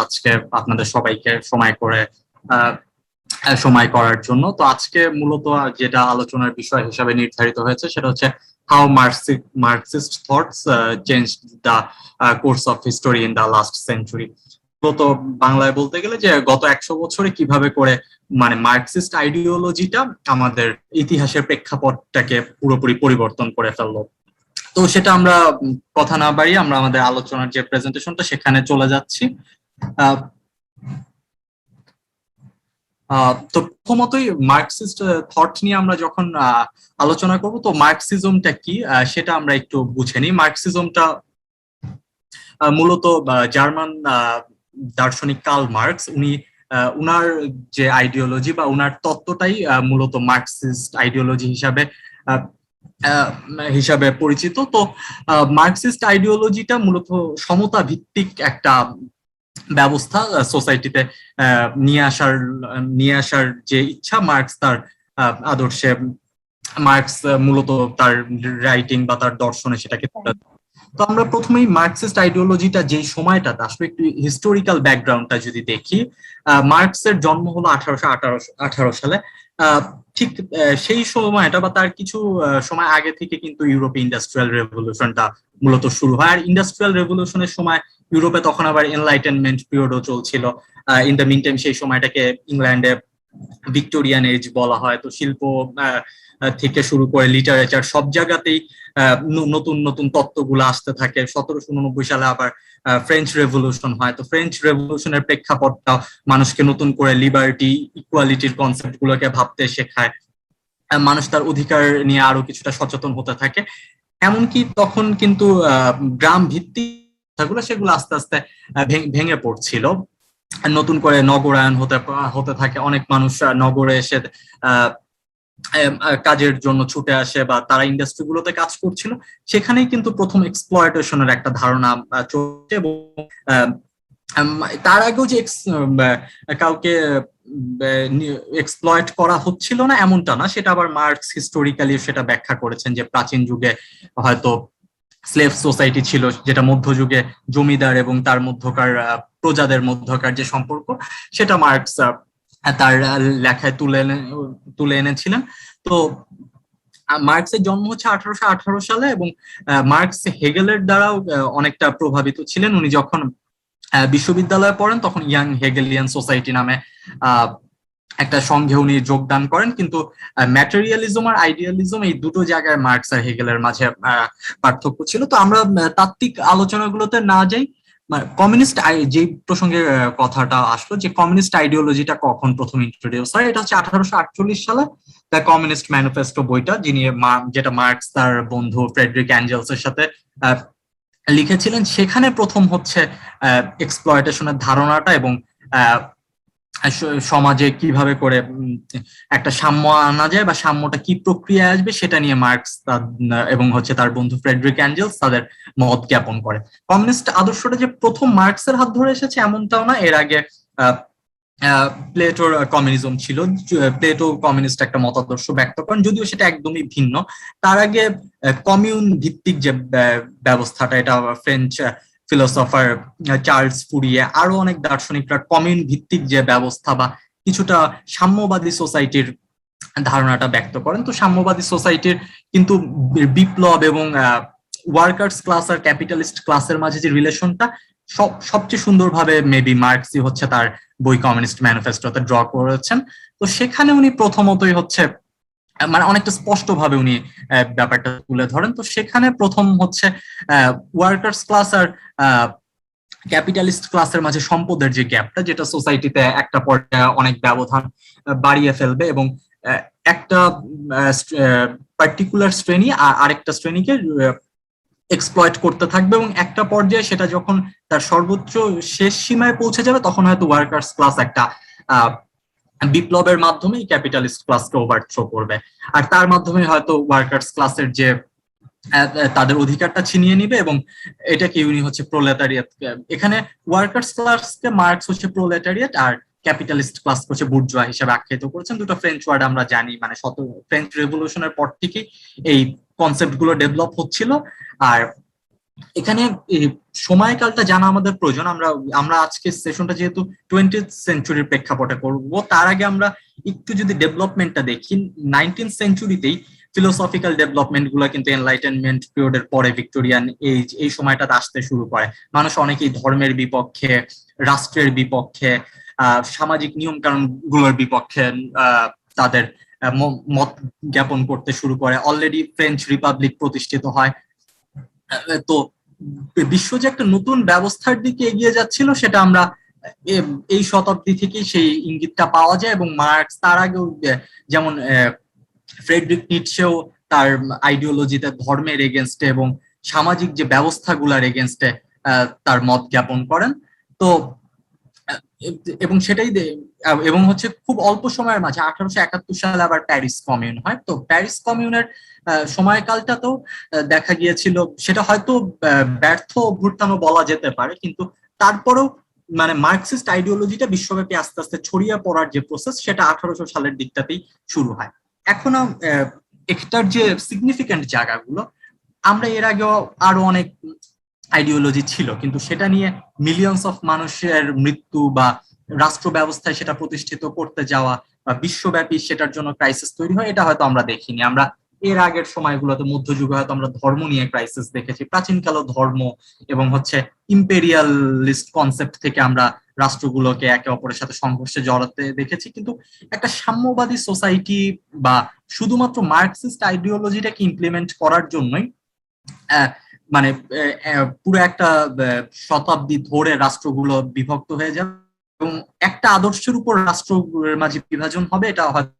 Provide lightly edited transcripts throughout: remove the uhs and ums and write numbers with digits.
আজকে আপনাদের সবাইকে আহ, সময় করার জন্য। তো আজকে মূলত যেটা আলোচনার বিষয় হিসাবে নির্ধারিত হয়েছে সেটা হচ্ছে how Marxist thoughts change the course of history in the last century. মূলত বাংলায় বলতে গেলে যে গত 100 বছরে কিভাবে করে মানে মার্কসিস্ট আইডিওলজিটা আমাদের ইতিহাসের প্রেক্ষাপটটাকে পুরোপুরি পরিবর্তন করে ফেললো। তো সেটা আমরা কথা না বাড়িয়ে আমরা আমাদের আলোচনার যে প্রেজেন্টেশনটা সেখানে চলে যাচ্ছি। আহ তো প্রথমতই মার্কসিস্ট থট নিয়ে আমরা যখন আলোচনা করব, তো মার্কসিজমটা কি সেটা আমরা একটু বুঝে নিই। মার্কসিজমটা মূলত জার্মান দার্শনিক কার্ল মার্কস, উনি উনার যে আইডিওলজি বা উনার তত্ত্বটাই মূলত মার্কসিস্ট আইডিওলজি আহ, হিসাবে পরিচিত। তো মার্কসিস্ট আইডিওলজিটা মূলত সমতা ভিত্তিক একটা ব্যবস্থা সোসাইটিতে নিয়ে আসার যে ইচ্ছা মার্কস তার আদর্শে, মার্কস মূলত তার রাইটিং বা তার দর্শনে সেটাকে তুলে ধরে। তো আমরা প্রথমেই মার্কসিস্ট আইডিওলজিটা যে সময়টাতে আসলে একটু হিস্টোরিক্যাল ব্যাকগ্রাউন্ডটা যদি দেখি, মার্কসের জন্ম হলো 1818 সালে। ঠিক সেই সময়টা বা তার কিছু সময় আগে থেকে কিন্তু ইউরোপে ইন্ডাস্ট্রিয়াল রেভলিউশনটা মূলত শুরু হয়। আর ইন্ডাস্ট্রিয়াল রেভলিউশনের সময় ইউরোপে তখন আবার এনলাইটেনমেন্ট পিরিয়ডও চলছিল। ইন দ্য মিন টাইম সেই সময়টাকে ইংল্যান্ডে ভিক্টোরিয়ান এজ বলা হয়। তো শিল্প থেকে শুরু করে লিটারেচার সব জায়গাতেই নতুন নতুন তত্ত্বগুলো আসতে থাকে। 1789 সালে আবার ফ্রেঞ্চ রেভলিউশন হয়। তো ফ্রেঞ্চ রেভলিউশনের প্রেক্ষাপটটা মানুষকে নতুন করে লিবার্টি, ইকুয়ালিটির কনসেপ্ট গুলোকে ভাবতে শেখায়। মানুষ তার অধিকার নিয়ে আরো কিছুটা সচেতন হতে থাকে। এমনকি তখন কিন্তু গ্রাম ভিত্তিক কথাগুলো সেগুলো আস্তে আস্তে ভেঙে পড়ছিল। নতুন করে নগরায়ন হতে থাকে। অনেক মানুষ নগরে এসে কাজের জন্য ছুটে আসে বা তারা ইন্ডাস্ট্রি গুলোতে কাজ করছিল। সেখানেই কিন্তু প্রথম এক্সপ্লয়টেশনের একটা ধারণা চলছে। এবং তার আগেও যে কাউকে এক্সপ্লয়েট করা হচ্ছিল না এমনটা না, সেটা আবার মার্কস হিস্টোরিক্যালি সেটা ব্যাখ্যা করেছেন যে প্রাচীন যুগে হয়তো স্লেভ সোসাইটি ছিল, যেটা মধ্যযুগে জমিদার এবং তার মধ্যকার প্রজাদের মধ্যকার যে সম্পর্ক সেটা মার্কস তার লেখায় তুলে এনেছিলেন। তো মার্কসের জন্ম হচ্ছে 1818 সালে এবং মার্কস হেগেলের দ্বারাও অনেকটা প্রভাবিত ছিলেন। উনি যখন বিশ্ববিদ্যালয়ে পড়েন তখন ইয়াং হেগেলিয়ান সোসাইটি নামে একটা সংঘে উনি যোগদান করেন। কিন্তু ম্যাটেরিয়ালিজম আর আইডিয়ালিজম এই দুটো জায়গায় মার্কস আর হেগেলের মাঝে পার্থক্য ছিল। তো আমরা তাত্ত্বিক আলোচনাগুলোতে না যাই, কমিউনিস্ট যে প্রসঙ্গে কথাটা আসলো যে কমিউনিস্ট আইডিওলজিটা কখন প্রথম ইন্ট্রোডিউস হয়, এটা হচ্ছে 1848 সালে দ্য কমিউনিস্ট ম্যানিফেস্টো বইটা, যেটা মার্কস তার বন্ধু ফ্রেডরিক অ্যাঞ্জেলস এর সাথে লিখেছিলেন। সেখানে প্রথম হচ্ছে এক্সপ্লয়টেশনের ধারণাটা এবং সমাজে কিভাবে করে একটা সাম্য আনা যায় বা সাম্যটা কি প্রক্রিয়া আসবে সেটা নিয়ে মার্কস এবং হচ্ছে তার বন্ধু ফ্রেডরিক অ্যাঞ্জেলস তাদের মত জ্ঞাপন করে। কমিউনিস্ট আদর্শটা যে প্রথম মার্কসের হাত ধরে এসেছে এমনটাও না। এর আগে প্লেটোর কমিউনিজম ছিল। প্লেটো কমিউনিস্ট একটা মতাদর্শ ব্যক্ত করেন, যদিও সেটা একদমই ভিন্ন। তার আগে কমিউন ভিত্তিক যে ব্যবস্থাটা, এটা ফ্রেঞ্চ ফিলোসফার চার্লস ফুরিয়ে আরো অনেক দার্শনিকরা কমিউন ভিত্তিক যে ব্যবস্থা বা কিছুটা সাম্যবাদী সোসাইটির ধারণাটা ব্যক্ত করেন। তো সাম্যবাদী সোসাইটির কিন্তু বিপ্লব এবং ওয়ার্কার্স ক্লাস আর ক্যাপিটালিস্ট ক্লাসের মাঝে যে রিলেশনটা সবচেয়ে সুন্দরভাবে মেবি মার্কসই হচ্ছে তার বই কমিউনিস্ট ম্যানিফেস্টোতে ড্র করেছেন। তো সেখানে উনি প্রথমতই হচ্ছে মানে অনেকটা স্পষ্ট ভাবে উনি ব্যাপারটা তুলে ধরেন। তো সেখানে প্রথম হচ্ছে ওয়ার্কার্স ক্লাস আর ক্যাপিটালিস্ট ক্লাসের মাঝে সম্পদের যে গ্যাপটা, যেটা সোসাইটিতে একটা পর্যায়ে অনেক ব্যবধান বাড়িয়ে ফেলবে এবং একটা পার্টিকুলার শ্রেণী আরেকটা শ্রেণীকে এক্সপ্লয়েট করতে থাকবে এবং একটা পর্যায়ে সেটা যখন তার সর্বোচ্চ শেষ সীমায় পৌঁছে যাবে তখন হয়তো ওয়ার্কার্স ক্লাস একটা বিপ্লবের মাধ্যমে ক্যাপিটালিস্ট ক্লাসকে ওভারথ্রো করবে। আর তার মাধ্যমে হয়তো ওয়ার্কার্স ক্লাসের যে তাদের অধিকারটা ছিনিয়ে নিবে এবং এটাকে উনি হচ্ছে প্রোলেটারিয়েট। এখানে ওয়ার্কার্স ক্লাসকে মার্কস হচ্ছে প্রোলেটারিয়েট আর ক্যাপিটালিস্ট ক্লাস হচ্ছে বুর্জোয়া হিসেবে আখ্যায়িত করেছেন। দুটো ফ্রেঞ্চ ওয়ার্ড আমরা জানি, মানে ফ্রেঞ্চ রেভলিউশনের পর থেকেই এই কনসেপ্ট গুলো ডেভেলপ হচ্ছিল। আর এখানে সময়কালটা জানা আমাদের প্রয়োজন। আমরা আমরা আজকে সেশনটা যেহেতু 20th সেঞ্চুরির প্রেক্ষাপটে করব, তার আগে আমরা একটু যদি ডেভেলপমেন্টটা দেখি, 19th সেঞ্চুরিতেই ফিলোসফিক্যাল ডেভেলপমেন্ট গুলো কিন্তু এনলাইটেনমেন্ট পিরিয়ডের পরে ভিক্টোরিয়ান এজ এই সময়টাতে আসতে শুরু করে। মানুষ অনেকেই ধর্মের বিপক্ষে, রাষ্ট্রের বিপক্ষে, সামাজিক নিয়ম কানুন গুলোর বিপক্ষে তাদের মত জ্ঞাপন করতে শুরু করে। অলরেডি ফ্রেঞ্চ রিপাবলিক প্রতিষ্ঠিত হয়। তো বিশ্ব যে একটা নতুন ব্যবস্থার দিকে এগিয়ে যাচ্ছিল সেটা আমরা এই শতাব্দী থেকেই সেই ইঙ্গিতটা পাওয়া যায়। এবং মার্কস তার আগেও যেমন ফ্রেডরিক নিটশেও তার আইডিওলজিতে ধর্মের এগেনস্টে এবং সামাজিক যে ব্যবস্থাগুলোর এগেনস্টে তার মত জ্ঞাপন করেন। তো এবং সেটাই এবং হচ্ছে খুব অল্প সময়ের মাঝে 1871 সালে আবার প্যারিস কমিউন হয়। তো প্যারিস কমিউনের সময়কালটাতেও দেখা গিয়েছিল, সেটা হয়তো ব্যর্থ অভ্যুত্থানও বলা যেতে পারে, কিন্তু তারপরেও মানে মার্কসিস্ট আইডিওলজিটা বিশ্বব্যাপী আস্তে আস্তে ছড়িয়ে পড়ার যে প্রসেস সেটা 1800 সালের দিকটাতেই শুরু হয়। এখনো এটার যে সিগনিফিক্যান্ট জায়গাগুলো, আমরা এর আগেও আরো অনেক আইডিওলজি ছিল, কিন্তু সেটা নিয়ে মিলিয়নস অফ মানুষের মৃত্যু বা রাষ্ট্র ব্যবস্থায় সেটা প্রতিষ্ঠিত করতে যাওয়া বা বিশ্বব্যাপী সেটার জন্য ক্রাইসিস তৈরি হয়, এটা হয়তো আমরা দেখিনি। আমরা এর আগের সময়গুলোতে মধ্যযুগে হয়তো আমরা ধর্ম নিয়ে ক্রাইসিস দেখেছি, প্রাচীনকালেও ধর্ম এবং হচ্ছে ইম্পেরিয়ালিস্ট কনসেপ্ট থেকে আমরা রাষ্ট্রগুলোকে একে অপরের সাথে সংঘর্ষে জড়াতে দেখেছি। কিন্তু একটা সাম্যবাদী সোসাইটি বা শুধুমাত্র মার্কসিস্ট আইডিওলজিটাকে ইমপ্লিমেন্ট করার জন্যই মানে পুরো একটা শতাব্দী ধরে রাষ্ট্রগুলো বিভক্ত হয়ে যাবে এবং একটা আদর্শের উপর রাষ্ট্রের মাঝে বিভাজন হবে, এটা হয়তো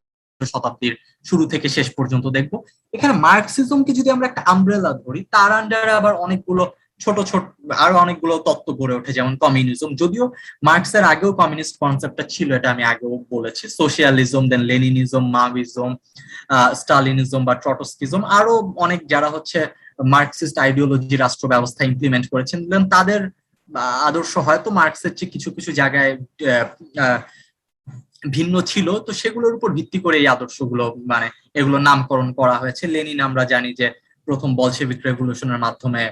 শতাব্দীর শুরু থেকে শেষ পর্যন্ত দেখবো। এখানে মার্কসিজমকে যদি আমরা একটা আমব্রেলা ধরি, তার আন্ডারে আবার অনেকগুলো ছোট ছোট আরো অনেকগুলো তত্ত্ব গড়ে ওঠে, যেমন কমিউনিজম। যদিও মার্কসের আগেও কমিউনিস্ট কনসেপ্টটা ছিল, এটা আমি আগেও বলেছি। সোশিয়ালিজম, দেন লেনিনিজম, মার্কসিজম, স্টালিনিজম বা ট্রটস্কিজম, আরো অনেক যারা হচ্ছে মার্কসিস্ট আইডিওলজি রাষ্ট্র ব্যবস্থা ইমপ্লিমেন্ট করেছেন, তাদের আদর্শ হয়তো মার্কসের চেয়ে কিছু কিছু জায়গায় ভিন্ন ছিল। তো সেগুলোর উপর ভিত্তি করে এই আদর্শগুলো মানে এগুলো নামকরণ করা হয়েছে। লেনিন আমরা জানি যে প্রথম বলশেভিক রেভলিউশনের মাধ্যমে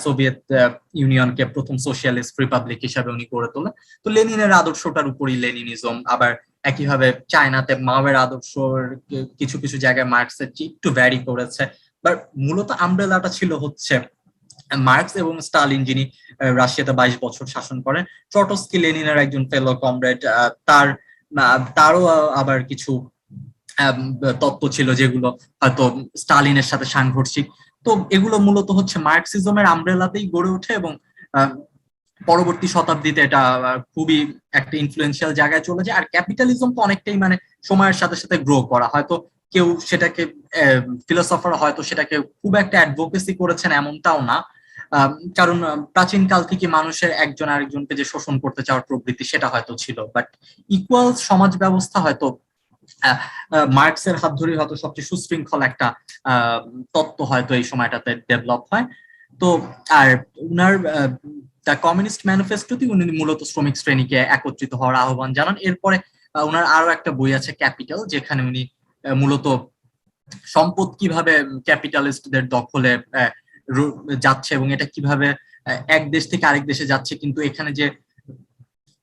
সোভিয়েত ইউনিয়নকে প্রথম সোশিয়ালিস্ট রিপাবলিক হিসাবে উনি গড়ে তোলেন। তো লেনিনের আদর্শটার উপরই লেনিনিজম। আবার একইভাবে চায়নাতে মাওয়ের আদর্শ কিছু কিছু জায়গায় মার্কসের একটু ভ্যারি করেছে, বাট মূলত আমব্রেলাটা ছিল হচ্ছে মার্কস এবং স্টালিন, যিনি রাশিয়াতে 22 বছর শাসন করেন। ট্রটস্কি লেনিনের একজন ফেলো কমরেড, তারও আবার কিছু তত্ত্ব ছিল যেগুলো হয়তো স্টালিনের সাথে সাংঘর্ষিক। তো এগুলো মূলত হচ্ছে মার্কসিজমের আমব্রেলাতেই গড়ে ওঠে এবং পরবর্তী শতাব্দীতে এটা খুবই একটা ইনফ্লুয়েন্সিয়াল জায়গায় চলে যায়। আর ক্যাপিটালিজম তো অনেকটাই মানে সময়ের সাথে সাথে গ্রো করা, হয়তো কেউ সেটাকে ফিলোসফার হয়তো সেটাকে খুব একটা অ্যাডভোকেসি করেছেন এমনটাও না, কারণ প্রাচীন কাল থেকে মানুষের একজন আরেকজনকে যে শোষণ করতে চাওয়ার প্রবৃত্তি সেটা হয়তো ছিল, বাট ইকুয়াল সমাজ ব্যবস্থা হয়তো মার্কসের হাত ধরে হয়তো সবচেয়ে সুশৃঙ্খল একটা তত্ত্ব হয়তো এই সময়টাতে ডেভেলপ হয়। তো আর উনার দ্য কমিউনিস্ট ম্যানিফেস্টোতে উনি মূলত শ্রমিক শ্রেণীকে একত্রিত হওয়ার আহ্বান জানান। এরপরে উনার আরো একটা বই আছে ক্যাপিটাল, যেখানে উনি মূলত সম্পদ কিভাবে ক্যাপিটালিস্টদের দখলে যাচ্ছে এবং এটা কিভাবে এক দেশ থেকে আরেক দেশে যাচ্ছে, কিন্তু এখানে যে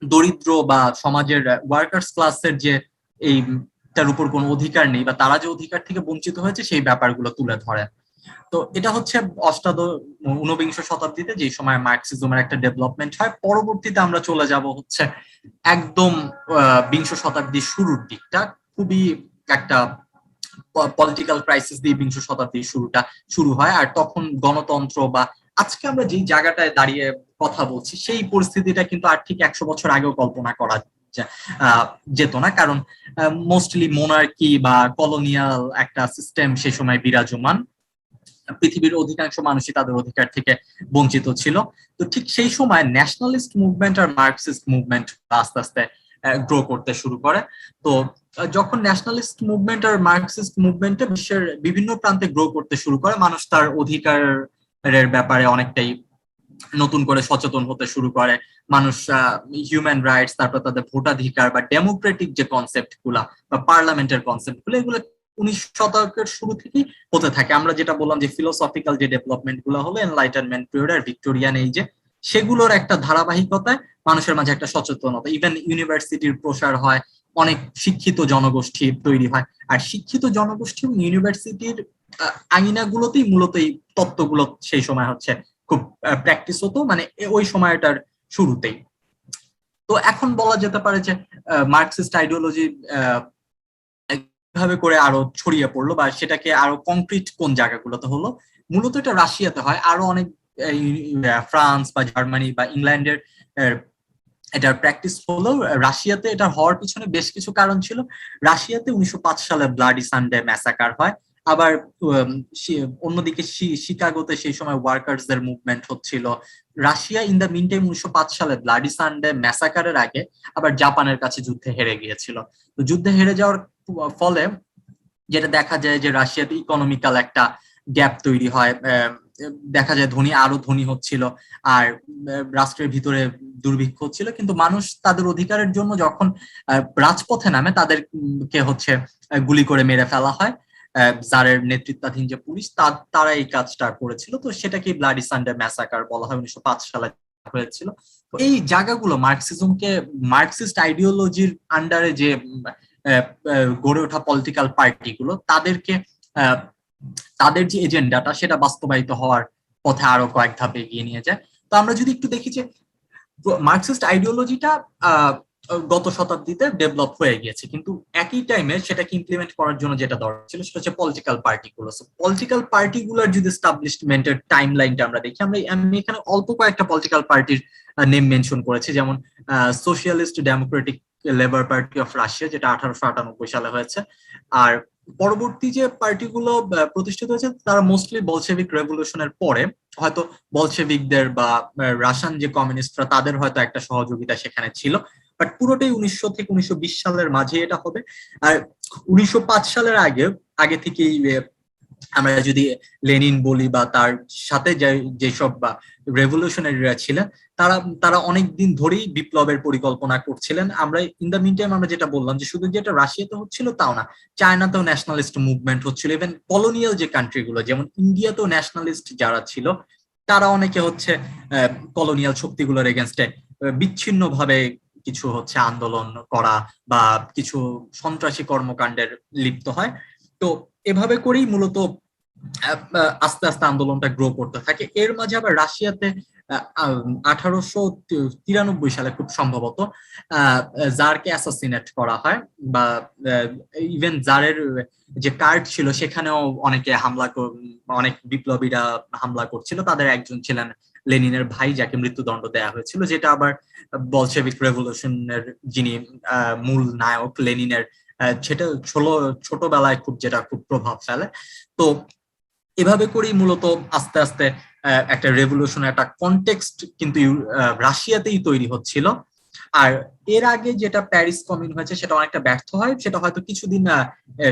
দরিদ্র বা সমাজের ওয়ার্কার্স ক্লাসের যে এইটার উপর কোনো অধিকার নেই বা তারা যে অধিকার থেকে বঞ্চিত হয়েছে সেই ব্যাপারগুলো তুলে ধরে। তো এটা হচ্ছে ঊনবিংশ শতাব্দীতে যে সময় মার্কসিজমের একটা ডেভেলপমেন্ট হয়। পরবর্তীতে আমরা চলে যাব হচ্ছে একদম বিংশ শতাব্দীর শুরুর দিকটা, খুবই একটা পলিটিক্যাল ক্রাইসিস দিয়ে বিংশ শতাব্দীর শুরুটা শুরু হয়। আর তখন গণতন্ত্র বা আজকে আমরা যেই জায়গাটায় দাঁড়িয়ে কথা বলছি সেই পরিস্থিতিটা কিন্তু আর ঠিক 100 বছর আগেও কল্পনা করা যেত না, কারণ মোস্টলি মোনার্কি বা কলোনিয়াল একটা সিস্টেম সেই সময় বিরাজমান। পৃথিবীর অধিকাংশ মানুষই তাদের অধিকার থেকে বঞ্চিত ছিল। তো ঠিক সেই সময় ন্যাশনালিস্ট মুভমেন্ট আর মার্কসিস্ট মুভমেন্ট আস্তে আস্তে গ্রো করতে শুরু করে। তো যখন ন্যাশনালিস্ট মুভমেন্ট আর মার্কসিস্ট মুভমেন্টে বিশ্বের বিভিন্ন প্রান্তে গ্রো করতে শুরু করে, মানুষ তার অধিকারের ব্যাপারে অনেকটাই নতুন করে সচেতন হতে শুরু করে। মানুষ হিউম্যান রাইটস, তারপর তাদের ভোটাধিকার বা ডেমোক্রেটিক যে কনসেপ্ট গুলা বা পার্লামেন্টের কনসেপ্ট গুলো, এগুলো 19 শতকের শুরু থেকেই হতে থাকে। আমরা যেটা বললাম যে ফিলোসফিক্যাল যে ডেভেলপমেন্ট গুলো হলো এনলাইটেনমেন্ট পিরিয়ড আর ভিক্টোরিয়ান এইজে, সেগুলোর একটা ধারাবাহিকতায় মানুষের মাঝে একটা সচেতনতা, ইভেন ইউনিভার্সিটির প্রসার হয়, অনেক শিক্ষিত জনগোষ্ঠী তৈরি হয়। আর শিক্ষিত জনগোষ্ঠী এবং ইউনিভার্সিটির আঙিনাগুলোতেই মূলত এই তত্ত্বগুলো সেই সময় হচ্ছে খুব প্র্যাকটিস হতো, মানে ওই সময়টার শুরুতেই। তো এখন বলা যেতে পারে যে মার্কসিস্ট আইডিওলজি কিভাবে করে আরো ছড়িয়ে পড়লো বা সেটাকে আরো কংক্রিট কোন জায়গাগুলোতে হলো, মূলত এটা রাশিয়াতে হয়। আরো অনেক ফ্রান্স বা জার্মানি বা ইংল্যান্ডের এটার প্র্যাকটিস হলেও রাশিয়াতে এটা হওয়ার পিছনে বেশ কিছু কারণ ছিল। রাশিয়াতে 1905 সালে ব্লাডি সানডে ম্যাসাকার হয়। আবার অন্যদিকে শিকাগোতে সেই সময় ওয়ার্কার্সদের মুভমেন্ট হচ্ছিল। Russia in the mean time 1905 সালে ব্লাডি সানডে ম্যাসাকারের আগে আবার জাপানের কাছে যুদ্ধে হেরে গিয়েছিল। তো যুদ্ধে হেরে যাওয়ার ফলে যেটা দেখা যায় যে রাশিয়াতে ইকোনমিক্যাল একটা গ্যাপ তৈরি হয়, দেখা যায় ধনী আরো ধনী হচ্ছিল, আর রাষ্ট্রের ভিতরে দুর্ভিক্ষ হচ্ছিল। কিন্তু মানুষ তাদের অধিকারের জন্য যখন রাজপথে নামে, তাদেরকে হচ্ছে গুলি করে মেরে ফেলা হয়। জারের নেতৃত্বাধীন যে পুলিশ তারা এই কাজটা করেছিল। তো সেটাকে ব্লাডি সানডে ম্যাসাকার বলা হয়, 1905 সালে হয়েছিল। এই জায়গাগুলো মার্কসিজমকে, মার্কসিস্ট আইডিওলজির আন্ডারে যে গড়ে ওঠা পলিটিক্যাল পার্টিগুলো, তাদেরকে তাদের যে এজেন্ডাটা সেটা বাস্তবায়িত হওয়ার পথে আরো কয়েক ধাপ এগিয়ে নিয়ে যায়। তো আমরা যদি একটু দেখি যে মার্কসিস্ট আইডিওলজিটা গত শতাব্দীতে ডেভেলপ হয়ে গিয়েছে, কিন্তু একই টাইমে সেটাকে ইমপ্লিমেন্ট করার জন্য যেটা দরকার ছিল সেটা হচ্ছে পলিটিক্যাল পার্টিগুলো। পলিটিক্যাল পার্টিগুলোর যদি এস্টাবলিশমেন্টের টাইম লাইনটা আমরা দেখি, আমি এখানে অল্প কয়েকটা পলিটিক্যাল পার্টির নেম মেনশন করেছি, যেমন socialist Democratic labour party of Russia, যেটা 1898 সালে হয়েছে। আর পরবর্তী যে পার্টিগুলো প্রতিষ্ঠিত হয়েছে তারা মোস্টলি বলশেভিক রেভলিউশনের পরে, হয়তো বলশেভিকদের বা রাশিয়ান যে কমিউনিস্টরা তাদের হয়তো একটা সহযোগিতা সেখানে ছিল, বাট পুরোটাই 1900 থেকে 1920 সালের মাঝে এটা হবে। আর 1905 সালের আগে থেকেই আমরা যদি লেনিন বলি বা তার সাথে যেসব বা রেভলিউশনারিরা ছিলেন, তারা তারা অনেক দিন ধরেই বিপ্লবের পরিকল্পনা করছিলেন। আমরা ইন দ্য মিন টাইম আমরা যেটা বললাম যে শুধু যেটা রাশিয়াতে হচ্ছিল তাও না, চায়নাতেও ন্যাশনালিস্ট মুভমেন্ট হচ্ছিল। ইভেন কলোনিয়াল যে কান্ট্রিগুলো, যেমন ইন্ডিয়াতেও ন্যাশনালিস্ট যারা ছিল তারা অনেকে হচ্ছে কলোনিয়াল শক্তিগুলোর এগেনস্টে বিচ্ছিন্ন ভাবে কিছু হচ্ছে আন্দোলন করা বা কিছু সন্ত্রাসী কর্মকাণ্ডের লিপ্ত হয়। তো এভাবে করেই মূলত আস্তে আস্তে আন্দোলনটা গ্রো করতে থাকে। এর মাঝে আবার রাশিয়াতে 1893 সালে খুব সম্ভবত জারকে অ্যাসাসিনেট করা হয়, বা ইভেন জারের যে কার্ড ছিল সেখানেও অনেকে অনেক বিপ্লবীরা হামলা করছিল। তাদের একজন ছিলেন লেনিনের ভাই, যাকে মৃত্যুদণ্ড দেওয়া হয়েছিল, যেটা আবার বলশেভিক রেভলিউশনের যিনি মূল নায়ক লেনিনের সেটা ছোটবেলায় যেটা খুব প্রভাব ফেলে। তো এভাবে করেই মূলত আস্তে আস্তে একটা রেভলিউশন, একটা কনটেক্সট কিন্তু রাশিয়াতেই তৈরি হচ্ছিল। আর এর আগে যেটা প্যারিস কমিউন হয়েছে সেটা অনেকটা ব্যর্থ হয়, সেটা হয়তো কিছুদিন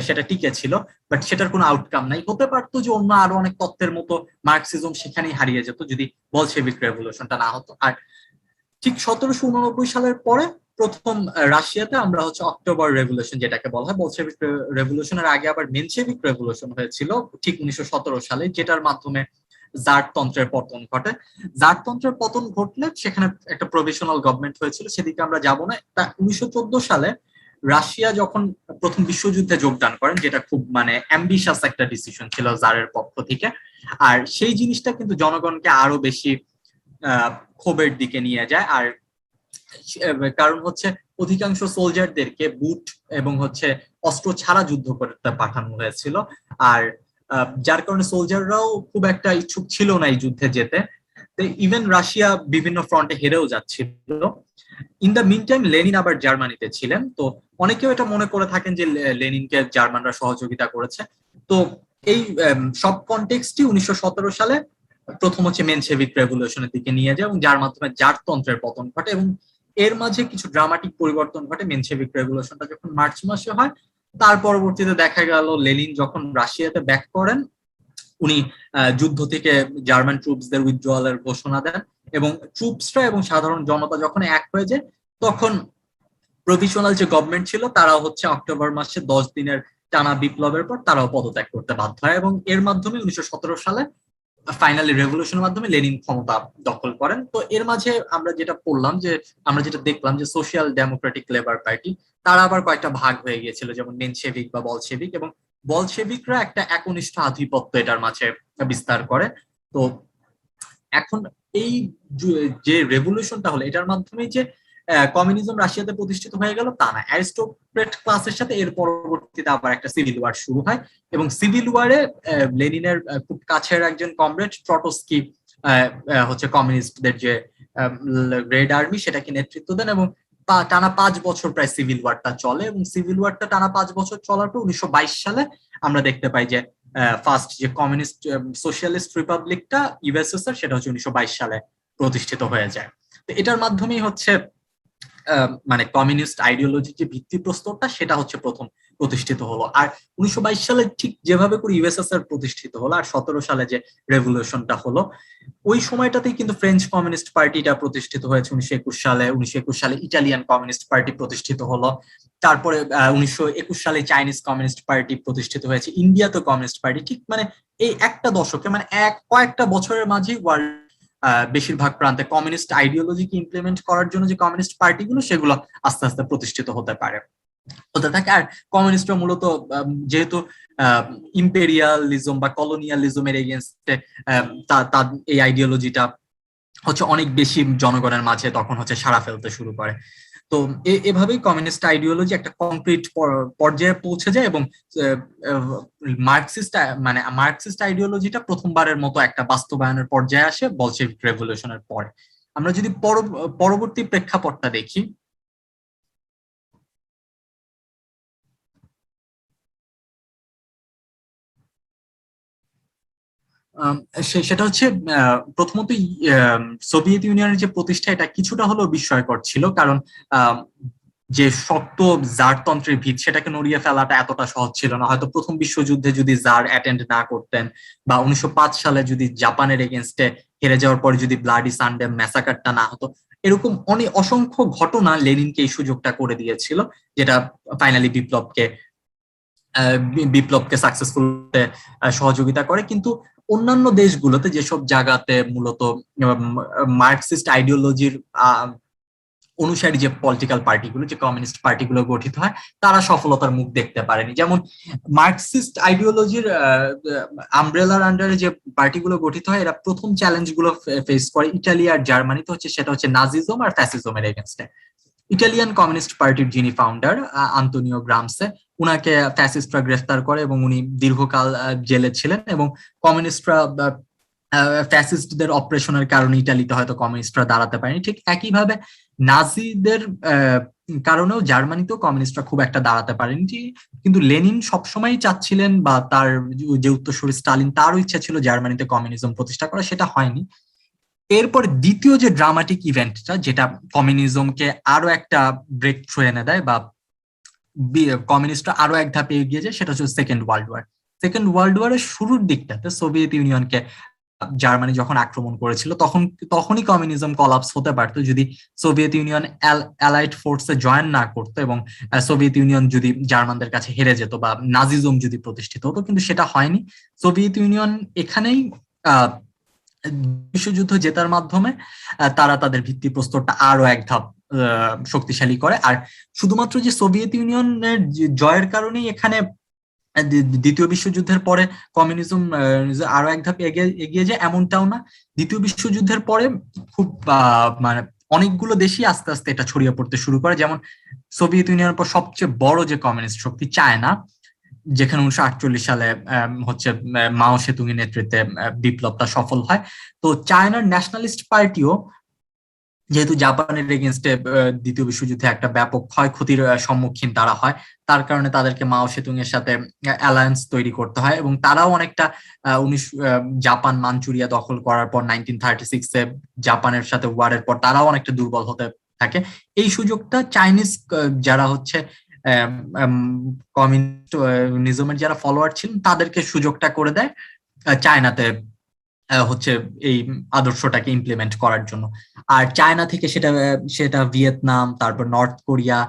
সেটা টিকে ছিল, বাট সেটার কোনো আউটকাম নাই। হতে পারতো যে অন্য আরো অনেক তত্ত্বের মতো মার্কসিজম সেখানেই হারিয়ে যেত যদি বলশেভিক রেভলিউশনটা না হতো। আর ঠিক 1789 সালের পরে প্রথম রাশিয়াতে আমরা হচ্ছে অক্টোবর রেভলিউশন যেটাকে বলা হয়, বলশেভিক রেভলিউশনের আগে আবার মেনশেভিক রেভলিউশন হয়েছিল ঠিক 1917 সালে, যেটার মাধ্যমে জারতন্ত্রের পতন ঘটে। জারতন্ত্রের পতন ঘটলে সেখানে একটা প্রভিশনাল গভর্নমেন্ট হয়েছিল, সেদিকে আমরা যাব না। তা 1914 সালে রাশিয়া যখন প্রথম বিশ্বযুদ্ধে যোগদান করেন, যেটা খুব মানে অ্যাম্বিশাস একটা ডিসিশন ছিল জারের পক্ষ থেকে, আর সেই জিনিসটা কিন্তু জনগণকে আরো বেশি ক্ষোভের দিকে নিয়ে যায়। আর কারণ হচ্ছে অধিকাংশ সোলজারদেরকে বুট এবং হচ্ছে অস্ত্র ছাড়া যুদ্ধ করতে পাঠানো হয়েছিল, আর যার কারণে সোলজাররাও খুব একটা ইচ্ছুক ছিল না এই যুদ্ধে যেতে। ইভেন রাশিয়া বিভিন্ন ফ্রন্টে হেরেও যাচ্ছিল। In the mean time Lenin আবার জার্মানিতে ছিলেন, তো অনেকেও এটা মনে করে থাকেন যে লেনিনকে জার্মানরা সহযোগিতা করেছে। তো এই সব কনটেক্সটই 1917 সালে প্রথম হচ্ছে মেনশেভিক রেভলিউশনের দিকে নিয়ে যায়, এবং যার মাধ্যমে জারতন্ত্রের পতন ঘটে। এবং এর মাঝে কিছু ড্রামাটিক পরিবর্তন ঘটে। মেনশেভিক রেভলিউশনটা যখন মার্চ মাসে হয়, তার পরবর্তীতে দেখা গেল লেনিন যখন রাশিয়াতে ব্যাক করেন, উনি যুদ্ধ থেকে জার্মান ট্রুপসদের উইথড্রয়ালের ঘোষণা দেন, এবং ট্রুপসরা এবং সাধারণ জনতা যখন এক হয়ে যায়, তখন প্রভিশনাল যে গভর্নমেন্ট ছিল তারা হচ্ছে অক্টোবর মাসে 10 দিনের টানা বিপ্লবের পর তারাও পদত্যাগ করতে বাধ্য হয়, এবং এর মাধ্যমে 1917 সালে ফাইনালি রেভলিউশনের মাধ্যমে লেনিন ক্ষমতা দখল করেন। তো এর মাঝে আমরা যেটা পড়লাম, যে আমরা যেটা দেখলাম, যে সোশ্যাল ডেমোক্রেটিক লেবার পার্টি তারা আবার কয়েকটা ভাগ হয়ে গিয়েছিল, যেমন মেনশেভিক বা বলশেভিক, এবং বলশেভিকরা একটা একনিষ্ঠ আধিপত্য এটার মাঝে বিস্তার করে। তো এখন এই যে রেভলিউশনটা হলো, এটার মাধ্যমে যে কমিউনিজম রাশিয়াতে প্রতিষ্ঠিত হয়ে গেল তা না, অ্যারিস্টোক্রেট ক্লাসের সাথে এর পরবর্তীতে আবার একটা সিভিল ওয়ার শুরু হয়, এবং সিভিল ওয়ারে লেনিনের খুব কাছের একজন কমরেড ট্রটস্কি হচ্ছে কমিউনিস্টদের যে রেড আর্মি সেটাকে নেতৃত্ব দেন, এবং টানা 5 বছর প্রায় সিভিল ওয়ারটা চলে, এবং সিভিল ওয়ারটা টানা 5 বছর চলার পর 1922 সালে আমরা দেখতে পাই যে ফার্স্ট যে কমিউনিস্ট সোশ্যালিস্ট রিপাবলিকটা ইউএসএসআর সেটা হচ্ছে 1922 সালে প্রতিষ্ঠিত হয়ে যায়। তো এটার মাধ্যমেই হচ্ছে মানে কমিউনিস্ট আইডিওলজির যে ভিত্তিপ্রস্তরটা সেটা হচ্ছে প্রথম প্রতিষ্ঠিত হলো। আর 1922 সালে ঠিক যেভাবে করে ইউএসএসআর প্রতিষ্ঠিত হলো, আর 17 সালে যে রেভলিউশনটা হলো, ওই সময়টাতেই কিন্তু ফ্রেঞ্চ কমিউনিস্ট পার্টিটা প্রতিষ্ঠিত হয়েছে 1921 সালে। 1921 সালে ইটালিয়ান কমিউনিস্ট পার্টি প্রতিষ্ঠিত হলো। তারপরে 1921 সালে চাইনিজ কমিউনিস্ট পার্টি প্রতিষ্ঠিত হয়েছে। ইন্ডিয়াতে কমিউনিস্ট পার্টি ঠিক মানে এই একটা দশকে, মানে কয়েকটা বছরের মাঝেই ওয়ার্ল্ড বেশিরভাগ প্রান্তে কমিউনিস্ট আইডিওলজিকে ইমপ্লিমেন্ট করার জন্য যে কমিউনিস্ট পার্টিগুলো সেগুলো আস্তে আস্তে প্রতিষ্ঠিত হতে থাকে। আর কমিউনিস্টরা মূলত যেহেতু ইম্পেরিয়ালিজম বা কলোনিয়ালিজমের এগেনস্টে এই আইডিওলজিটা হচ্ছে অনেক বেশি জনগণের মাঝে তখন হচ্ছে সাড়া ফেলতে শুরু করে। তো এভাবেই কমিউনিস্ট আইডিওলজি একটা কংক্রিট পর্যায়ে পৌঁছে যায়, এবং মার্কসিস্ট আইডিওলজিটা প্রথমবারের মতো একটা বাস্তবায়নের পর্যায়ে আসে বলশেভিক রেভলিউশনের পরে। আমরা যদি পরবর্তী প্রেক্ষাপটটা দেখি, সেটা হচ্ছে প্রথমত সোভিয়েত ইউনিয়নের যে প্রতিষ্ঠা এটা কিছুটা হলেও বিস্ময়কর ছিল, কারণ যে শক্ত জারতন্ত্রের ভিত সেটাকে নড়িয়ে ফেলাটা এতটা সহজ ছিল না। হয়তো প্রথম বিশ্বযুদ্ধে যদি জার অ্যাটেন্ড না করতেন, বা 1905 সালে যদি জাপানের এগেনস্টে হেরে যাওয়ার পরে যদি ব্লাডি সানডে ম্যাসাকারটা না হতো, এরকম অনেক অসংখ্য ঘটনা লেনিনকে এই সুযোগটা করে দিয়েছিল, যেটা ফাইনালি বিপ্লবকে সাকসেসফুল সহযোগিতা করে। কিন্তু অন্যান্য দেশগুলোতে যেসব জায়গাতে মূলত মার্কসিস্ট আইডিওলজির অনুসারী যে পলিটিক্যাল পার্টিগুলো, যে কমিউনিস্ট পার্টিগুলো গঠিত হয়, তারা সফলতার মুখ দেখতে পারেনি। যেমন মার্কসিস্ট আইডিওলজির আমব্রেলার আন্ডারে যে পার্টিগুলো গঠিত হয়, এরা প্রথম চ্যালেঞ্জ গুলো ফেস করে ইটালি আর জার্মানিতে, সেটা হচ্ছে নাজিজম আর ফ্যাসিজমের এগেনস্টে। ইটালিয়ান কমিউনিস্ট পার্টির যিনি ফাউন্ডার আন্তোনিও গ্রামসে, উনাকে ফ্যাসিস্টরা গ্রেফতার করে এবং উনি দীর্ঘকাল জেলে ছিলেন, এবং কমিউনিস্টরা ফ্যাসিস্টদের অপারেশনের কারণে ইটালিতে হয়তো কমিউনিস্টরা দাঁড়াতে পারেনি। ঠিক একইভাবে নাজিদের কারণেও জার্মানিতেও কমিউনিস্টরা খুব একটা দাঁড়াতে পারেনি। কিন্তু লেনিন সবসময় চাচ্ছিলেন, বা তার যে উত্তরসূরি স্টালিন, তারও ইচ্ছা ছিল জার্মানিতে কমিউনিজম প্রতিষ্ঠা করা, সেটা হয়নি। এরপর দ্বিতীয় যে ড্রামাটিক ইভেন্টটা, যেটা কমিউনিজমকে আরো একটা ব্রেক থ্রু এনে দেয়, বা কমিউনিস্টরা আরো এক ধাপ এগিয়ে যায়, সেটা হচ্ছে second world war. Second world ওয়ারের শুরুর দিকটাতে সোভিয়েত ইউনিয়নকে জার্মানি যখন আক্রমণ করেছিল, তখনই কমিউনিজম কলাপস হতে পারতো যদি সোভিয়েত ইউনিয়ন অ্যালাইড ফোর্সে জয়েন না করতো, এবং সোভিয়েত ইউনিয়ন যদি জার্মানদের কাছে হেরে যেত, বা নাজিজম যদি প্রতিষ্ঠিত হতো। কিন্তু সেটা হয়নি। সোভিয়েত ইউনিয়ন এখানেই বিশ্বযুদ্ধ জেতার মাধ্যমে তারা তাদের ভিত্তিপ্রস্তরটা আরো এক ধাপ শক্তিশালী করে। আর শুধুমাত্র যে সোভিয়েত ইউনিয়নের জয়ের কারণেই এখানে দ্বিতীয় বিশ্বযুদ্ধের পরে কমিউনিজম আরো এক ধাপ এগিয়ে যায় এমনটাও না। দ্বিতীয় বিশ্বযুদ্ধের পরে খুব মানে অনেকগুলো দেশই আস্তে আস্তে এটা ছড়িয়ে পড়তে শুরু করে। যেমন সোভিয়েত ইউনিয়নের পর সবচেয়ে বড় যে কমিউনিস্ট শক্তি চায়না, যেখানে 1948 সালে হচ্ছে মাও সেতুং এর নেতৃত্বে বিপ্লবটা সফল হয়। তো চায়নার ন্যাশনালিস্ট পার্টিও যেহেতু জাপানের এগেনস্টে দ্বিতীয় বিশ্বযুদ্ধে একটা ব্যাপক ক্ষয়ক্ষতির সম্মুখীন তারা হয়, তার কারণে তাদেরকে মাও সেতুং এর সাথে অ্যালায়েন্স তৈরি করতে হয়, এবং তারাও অনেকটা জাপান মাঞ্চুরিয়া দখল করার পর 1936-এ জাপানের সাথে ওয়ারের পর তারাও অনেকটা দুর্বল হতে থাকে। এই সুযোগটা চাইনিজ যারা হচ্ছে কমিউনিজমের যারা ফলোয়ার ছিলেন তাদেরকে সুযোগটা করে দেয় চায়নাতে হচ্ছে এই আদর্শটাকে ইমপ্লিমেন্ট করার জন্য। আর চায়না থেকে সেটা ভিয়েতনাম, তারপর নর্থ কোরিয়া,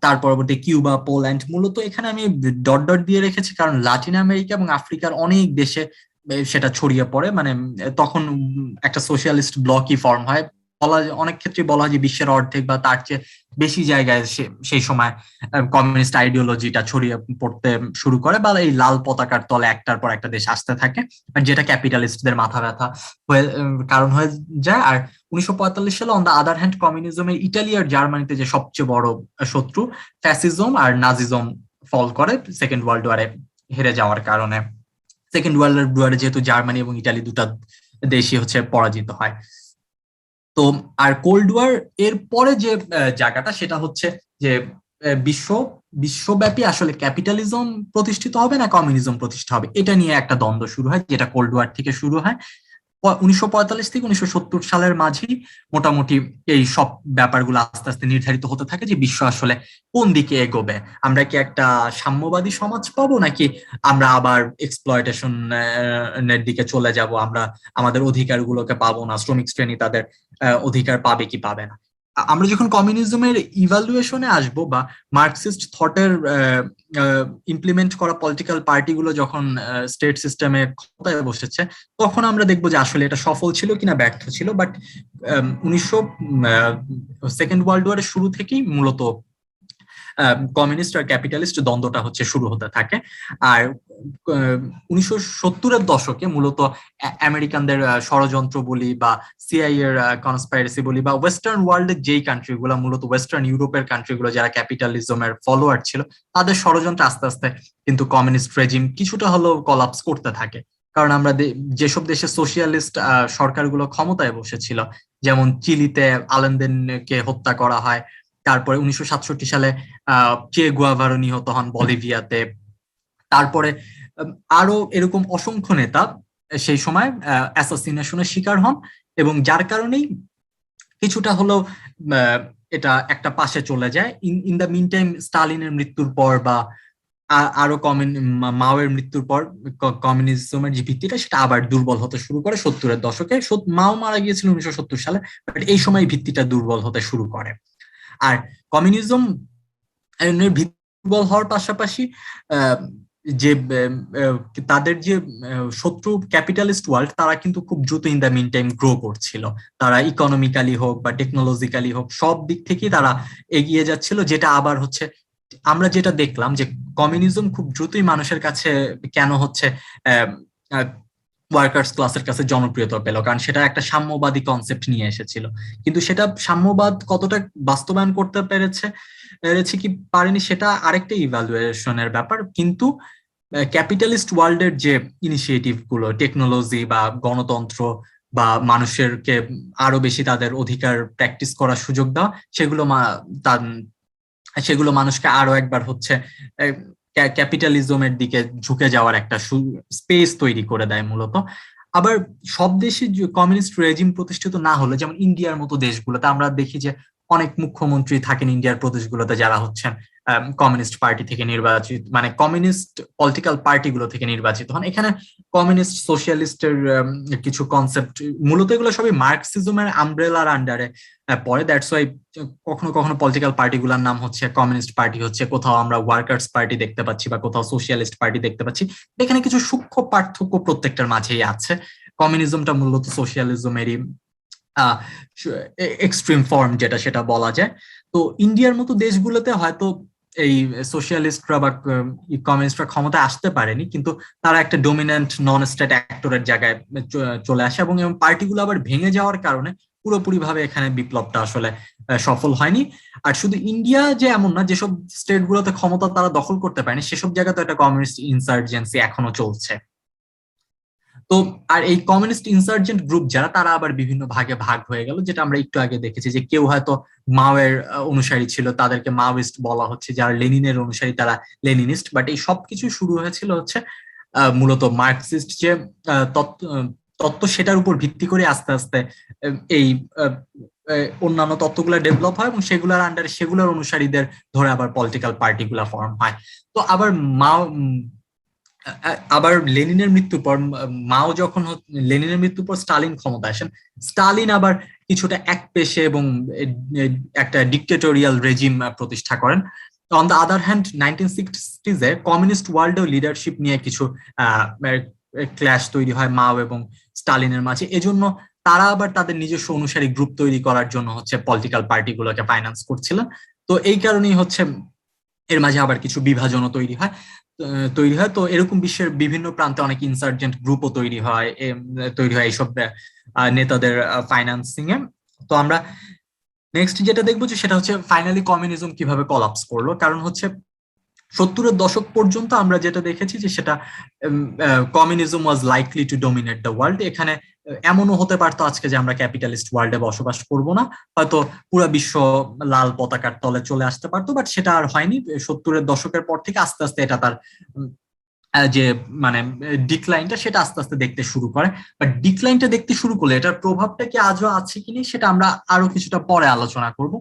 তার পরবর্তী কিউবা, পোল্যান্ড, মূলত এখানে আমি ডট ডট দিয়ে রেখেছি কারণ লাতিন আমেরিকা এবং আফ্রিকার অনেক দেশে সেটা ছড়িয়ে পড়ে, মানে তখন একটা সোশ্যালিস্ট ব্লকই ফর্ম হয়। অনেক ক্ষেত্রে বলা হয় যে বিশ্বের অর্ধেক বা তার চেয়ে বেশি জায়গায় সেই সময় কমিউনিস্ট আইডিওলজিটা ছড়িয়ে পড়তে শুরু করে, বা এই লাল পতাকার তলে একটার পর একটা দেশ আসতে থাকে, যেটা ক্যাপিটালিস্টদের মাথা ব্যথা হয়ে কারণ হয়ে যায়। আর 1945 সালে অন দা আদার হ্যান্ড কমিউনিজমের ইটালি আর জার্মানিতে যে সবচেয়ে বড় শত্রু ফ্যাসিজম আর নাজিজম ফল করে সেকেন্ড ওয়ার্ল্ড ওয়ারে হেরে যাওয়ার কারণে। সেকেন্ড ওয়ার্ল্ড ওয়ারে যেহেতু জার্মানি এবং ইটালি দুটা দেশই হচ্ছে পরাজিত হয়। তো আর কোল্ড ওয়ার এর পরে যে জায়গাটা সেটা হচ্ছে যে বিশ্বব্যাপী আসলে ক্যাপিটালিজম প্রতিষ্ঠিত হবে না কমিউনিজম প্রতিষ্ঠা হবে, এটা নিয়ে একটা দ্বন্দ্ব শুরু হয়, যেটা কোল্ড ওয়ার থেকে শুরু হয়। 1945 থেকে 1970 সালের মাঝেই মোটামুটি এই সব ব্যাপারগুলো আস্তে আস্তে নির্ধারিত হতে থাকে যে বিশ্ব আসলে কোন দিকে এগোবে। আমরা কি একটা সাম্যবাদী সমাজ পাবো, নাকি আমরা আবার এক্সপ্লয়টেশন এর দিকে চলে যাব, আমরা আমাদের অধিকারগুলোকে পাবো না, শ্রমিক শ্রেণী তাদের অধিকার পাবে কি পাবে না। আমরা যখন কমিউনিজমের ইভালুয়েশনে আসবো বা মার্কসিস্ট থটের ইমপ্লিমেন্ট করা পলিটিক্যাল পার্টিগুলো যখন স্টেট সিস্টেমে ক্ষমতায় বসেছে, তখন আমরা দেখবো যে আসলে এটা সফল ছিল কিনা ব্যর্থ ছিল। বাট 1900 সেকেন্ড ওয়ার্ল্ড ওয়ারের শুরু থেকেই মূলত কমিউনিস্ট আর ক্যাপিটালিস্ট দ্বন্দ্বটা হচ্ছে শুরু হতে থাকে। আর 1970-এর দশকে মূলত আমেরিকানদের ষড়যন্ত্র বলি বা সিআই এর কনস্পাইরেসি বলি বা ওয়েস্টার্ন ওয়ার্ল্ডের যেই কান্ট্রিগুলো, মূলত ওয়েস্টার্ন ইউরোপের কান্ট্রিগুলো যারা ক্যাপিটালিজমের ফলোয়ার ছিল, তাদের ষড়যন্ত্র আস্তে আস্তে কিন্তু কমিউনিস্ট রেজিম কিছুটা হলেও কলাপস করতে থাকে। কারণ আমরা যেসব দেশে সোশিয়ালিস্ট সরকারগুলো ক্ষমতায় বসেছিল, যেমন চিলিতে আলেনদেনকে হত্যা করা হয়, তারপরে 1967 সালে চে গুয়েভারা নিহত হন বলিভিয়াতে, তারপরে আরো এরকম অসংখ্য নেতা সেই সময় অ্যাসাসিনেশনের শিকার হন, এবং যার কারণেই কিছুটা হলেও এটা একটা পাশে চলে যায়। ইন দ্য মিন টাইম স্টালিনের মৃত্যুর পর বা আরো মাওয়ের মৃত্যুর পর কমিউনিজমের যে ভিত্তিটা সেটা আবার দুর্বল হতে শুরু করে 70-এর দশকে। মাও মারা গিয়েছিল 1970 সালে, বাট এই সময় ভিত্তিটা দুর্বল হতে শুরু করে। আর কমিউনিজম দুর্বল হওয়ার পাশাপাশি যে তাদের যে শত্রু ক্যাপিটালিস্ট ওয়ার্ল্ড, তারা কিন্তু খুব দ্রুত in the mean time grow করছিল। তারা ইকোনমিক্যালি হোক বা টেকনোলজিক্যালি হোক সব দিক থেকেই তারা এগিয়ে যাচ্ছিল, যেটা আবার হচ্ছে আমরা যেটা দেখলাম যে কমিউনিজম খুব দ্রুতই মানুষের কাছে কেন হচ্ছে ওয়ার্কার্স ক্লাসের কাছে জনপ্রিয়তা পেল, কারণ সেটা একটা সাম্যবাদী কনসেপ্ট নিয়ে এসেছিল। কিন্তু সেটা সাম্যবাদ কতটা বাস্তবায়ন করতে পেরেছে কি পারেনি সেটা আরেকটা ইভ্যালুয়েশনের ব্যাপার। কিন্তু ক্যাপিটালিস্ট ওয়ার্ল্ডের যে ইনিশিয়েটিভ গুলো, টেকনোলজি বা গণতন্ত্র বা মানুষেরকে আরো বেশি তাদের অধিকার প্র্যাকটিস করার সুযোগ দেওয়া, সেগুলো মানুষকে আরো একবার হচ্ছে ক্যাপিটালিজমের দিকে ঝুঁকে যাওয়ার একটা স্পেস তৈরি করে দেয় মূলত। আবার সব দেশে কমিউনিস্ট রেজিম প্রতিষ্ঠিত না হলে, যেমন ইন্ডিয়ার মতো দেশগুলোতে আমরা দেখি যে অনেক মুখ্যমন্ত্রী থাকেন ইন্ডিয়ার প্রদেশগুলোতে যারা হচ্ছেন কমিউনিস্ট পার্টি থেকে নির্বাচিত, মানে কমিউনিস্ট পলিটিক্যাল পার্টিগুলো থেকে নির্বাচিত হন। এখানে কমিউনিস্ট সোশ্যালিস্টের কিছু কনসেপ্ট, মূলত এগুলো সবই মার্কসিজমের আমব্রেলার আন্ডারে পড়ে। দ্যাটস ওয়াই কখনো কখনো পলিটিক্যাল পার্টিগুলোর নাম হচ্ছে কমিউনিস্ট পার্টি, হচ্ছে কোথাও আমরা ওয়ার্কার্স পার্টি দেখতে পাচ্ছি বা কোথাও সোশ্যালিস্ট পার্টি দেখতে পাচ্ছি। এখানে কিছু সূক্ষ্ম পার্থক্য প্রত্যেকটার মাঝেই আছে। কমিউনিজমটা মূলত সোশ্যালিজমেরই এক্সট্রিম ফর্ম, যেটা সেটা বলা যায়। তো ইন্ডিয়ার মতো দেশগুলোতে হয়তো এই সোশ্যালিস্টরা বা কমিউনিস্টরা ক্ষমতায় আসতে পারেনি, কিন্তু তারা একটা ডমিন্যান্ট নন স্টেট অ্যাক্টরের জায়গায় চলে আসে, এবং পার্টিগুলো আবার ভেঙে যাওয়ার কারণে পুরোপুরি ভাবে এখানে বিপ্লবটা আসলে সফল হয়নি। আর শুধু ইন্ডিয়া যে এমন না, যেসব স্টেট গুলোতে ক্ষমতা তারা দখল করতে পারেনি সেসব জায়গাতে একটা কমিউনিস্ট ইনসার্জেন্সি এখনো চলছে। তো আর এই কমিউনিস্ট ইনসার্জেন্ট গ্রুপ যারা, তারা আবার বিভিন্ন ভাগে ভাগ হয়ে গেল, যেটা আমরা একটু আগে দেখেছি যে কেউ হয়তো মাওয়ের অনুসারী ছিল, তাদেরকে মাওয়িস্ট বলা হচ্ছে, যারা লেনিনের অনুসারী তারা লেনিনিস্ট। বাট এই সবকিছু শুরু হয়েছিল হচ্ছে মূলত মার্কসিস্ট যে তত্ত্ব, সেটার উপর ভিত্তি করে আস্তে আস্তে এই অন্যান্য তত্ত্বগুলো ডেভেলপ হয়, এবং সেগুলোর আন্ডারে সেগুলোর অনুসারীদের ধরে আবার পলিটিক্যাল পার্টিগুলা ফর্ম হয়। তো আবার লেনিনের মৃত্যুর পর লেনিনের মৃত্যুর পর স্টালিন ক্ষমতা আসেন। স্টালিন আবার কিছুটা একপেশে এবং একটা ডিক্টেটোরিয়াল রেজিম প্রতিষ্ঠা করেন। On the other hand 1960s communist ওয়ার্ল্ডেও লিডারশিপ নিয়ে কিছু ক্ল্যাশ তৈরি হয় মাও এবং স্টালিনের মাঝে। এজন্য তারা আবার তাদের নিজস্ব অনুসারী গ্রুপ তৈরি করার জন্য হচ্ছে পলিটিক্যাল পার্টিগুলোকে ফাইন্যান্স করছিলেন। তো এই কারণেই হচ্ছে এর মাঝে আবার কিছু বিভাজনও তৈরি হয়। তো এরকম বিশ্বের বিভিন্ন প্রান্তে অনেক ইনসার্জেন্ট গ্রুপও তৈরি হয় এইসব নেতাদের ফাইন্যান্সিং এ। তো আমরা নেক্সট যেটা দেখবো যে সেটা হচ্ছে ফাইনালি কমিউনিজম কিভাবে কলাপস করলো। কারণ হচ্ছে 70-এর দশক পর্যন্ত আমরা যেটা দেখেছি যে সেটা communism was likely to dominate the world. এখানে এমনও হতে পারতো আজকে যে আমরা ক্যাপিটালিস্ট ওয়ার্ল্ডে বসবাস করব না, হয়তো পুরো বিশ্ব লাল পতাকার তলে চলে আসতে পারতো, বাট সেটা আর হয়নি। 70-এর দশকের পর থেকে আস্তে আস্তে এটা তার যে মানে ডিক্লাইনটা সেটা আস্তে আস্তে দেখতে শুরু করে। বাট ডিক্লাইনটা দেখতে শুরু করলে এটার প্রভাবটা কি আজও আছে কিনা সেটা আমরা আরো কিছুটা পরে আলোচনা করব।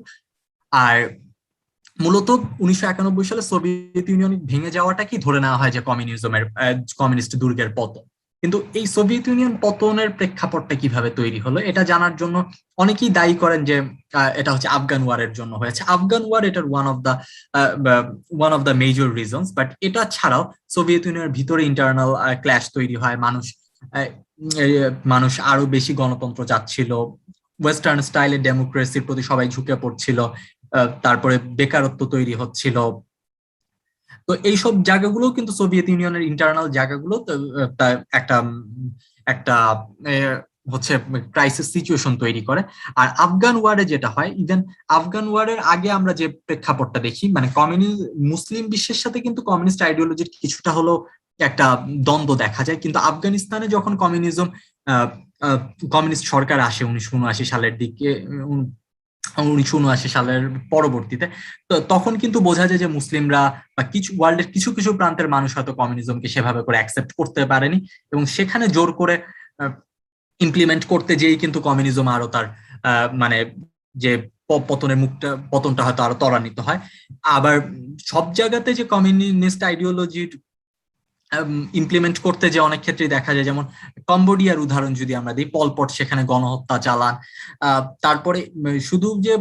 আর মূলত 1991 সালে সোভিয়েত ইউনিয়ন ভেঙে যাওয়াটা কি ধরে নেওয়া হয় যে কমিউনিস্ট দুর্গের পতন। কিন্তু এই সোভিয়েত ইউনিয়ন পতনের প্রেক্ষাপটটা কিভাবে তৈরি হলো এটা জানার জন্য অনেকেই দায়ী করেন যে এটা হচ্ছে আফগান ওয়ারের জন্য হয়েছে। আফগান ওয়ার এটার one of the major reasons. But এটা ছাড়াও সোভিয়েত ইউনিয়নের ভিতরে ইন্টারনাল ক্ল্যাশ তৈরি হয়। মানুষ আরো বেশি গণতন্ত্র চাচ্ছিল, ওয়েস্টার্ন স্টাইলের ডেমোক্রেসির প্রতি সবাই ঝুঁকে পড়ছিল, তারপরে বেকারত্ব তৈরি হচ্ছিল। তো এইসব জায়গাগুলো কিন্তু সোভিয়েত ইউনিয়নের ইন্টারনাল জায়গাগুলো একটা একটা হচ্ছে ক্রাইসিস সিচুয়েশন তৈরি করে। আর আফগান ওয়ারে যেটা হয়, ইভেন আফগান ওয়ারের আগে আমরা যে প্রেক্ষাপটটা দেখি, মানে মুসলিম বিশ্বের সাথে কিন্তু কমিউনিস্ট আইডিওলজির কিছুটা হলো একটা দ্বন্দ্ব দেখা যায়। কিন্তু আফগানিস্তানে যখন কমিউনিস্ট সরকার আসে 1979 সালের দিকে, 1979 সালের পরবর্তীতে, তো তখন কিন্তু বোঝা যায় যে মুসলিমরা বা কিছু ওয়ার্ল্ডের কিছু কিছু প্রান্তের মানুষ হয়তো কমিউনিজমকে সেভাবে করে অ্যাকসেপ্ট করতে পারেনি, এবং সেখানে জোর করে ইমপ্লিমেন্ট করতে যেই কিন্তু কমিউনিজম আরো তার মানে যে পতনটা হয়তো আরো ত্বরান্বিত হয়। আবার সব জায়গাতে যে কমিউনিস্ট আইডিওলজি ইমপ্লিমেন্ট করতে যে অনেক ক্ষেত্রেই দেখা যায়, যেমন কম্বোডিয়ার উদাহরণ যদি আমরা দিই, পলপট সেখানে গণহত্যা চালান। তারপরে শুধু যে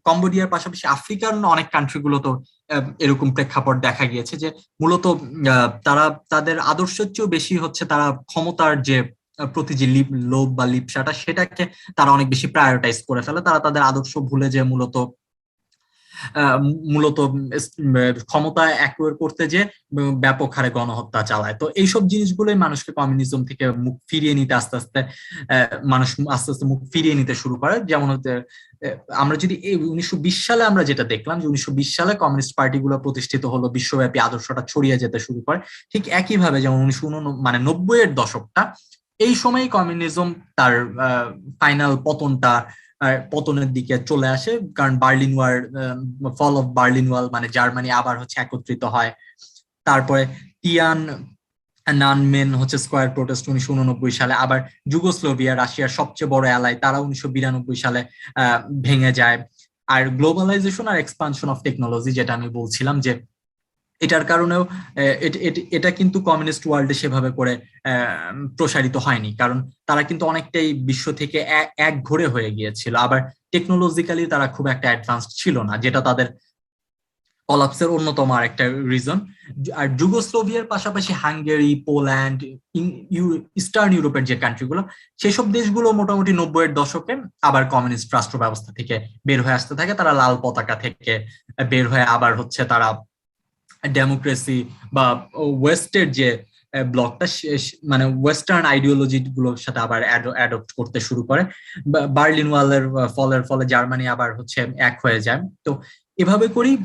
কম্বোডিয়ার পাশাপাশি আফ্রিকার অনেক কান্ট্রিগুলো তো এরকম প্রেক্ষাপট দেখা গিয়েছে যে মূলত তারা তাদের আদর্শের চেয়েও বেশি হচ্ছে তারা ক্ষমতার যে প্রতি যে লোভ বা লিপ্সাটা সেটাকে তারা অনেক বেশি প্রায়োরিটাইজ করে ফেলে। তারা তাদের আদর্শ ভুলে যে মূলত ক্ষমতা অ্যাকোয়ার করতে যে ব্যাপক হারে গণহত্যা চালায়। তো এইসব জিনিসগুলোই মানুষকে কমিউনিজম থেকে মুখ ফিরিয়ে নিতে আস্তে আস্তে মানুষ আস্তে আস্তে মুখ ফিরিয়ে নিতে শুরু করে। যেমন হচ্ছে আমরা যদি 1920 সালে আমরা যেটা দেখলাম যে 1920 সালে কমিউনিস্ট পার্টিগুলো প্রতিষ্ঠিত হলো, বিশ্বব্যাপী আদর্শটা ছড়িয়ে যেতে শুরু করে। ঠিক একইভাবে যেমন 1990-এর দশকটা, এই সময় কমিউনিজম তার ফাইনাল পতনের দিকে চলে আসে। কারণ ফল অফ বার্লিন ওয়াল, মানে জার্মানি আবার হচ্ছে একত্রিত হয়। তারপরে টিয়ান নানমেন হচ্ছে স্কয়ার প্রোটেস্ট 1989 সালে। আবার যুগোস্লোভিয়া, রাশিয়ার সবচেয়ে বড় অ্যালাই, তারা 1992 সালে ভেঙে যায়। আর গ্লোবালাইজেশন আর এক্সপানশন অফ টেকনোলজি, যেটা আমি বলছিলাম যে এটার কারণেও এটা কিন্তু কমিউনিস্ট ওয়ার্ল্ডে সেভাবে করে প্রসারিত হয়নি, কারণ তারা কিন্তু অনেকটাই বিশ্ব থেকে এক ঘরে হয়ে গিয়েছিল। আবার টেকনোলজিক্যালি তারা খুব একটা অ্যাডভান্সড ছিল না, যেটা তাদের কলাপসের অন্যতম আর একটা রিজন। আর যুগোস্লোভিয়ার পাশাপাশি হাঙ্গেরি, পোল্যান্ড, ইস্টার্ন ইউরোপের যে কান্ট্রিগুলো, সেসব দেশগুলো মোটামুটি 90-এর দশকে আবার কমিউনিস্ট রাষ্ট্র ব্যবস্থা থেকে বের হয়ে আসতে থাকে। তারা লাল পতাকা থেকে বের হয়ে আবার হচ্ছে তারা ডেমোক্রেসি বা ওয়েস্টের যে ব্লকটা, মানে ওয়েস্টার্ন আইডিওলজি গুলোর সাথে আবার অ্যাডপ্ট করতে শুরু করে। বার্লিন ওয়ালের ফলে জার্মানি আবার হচ্ছে এক হয়ে যায়। তো এভাবে করেই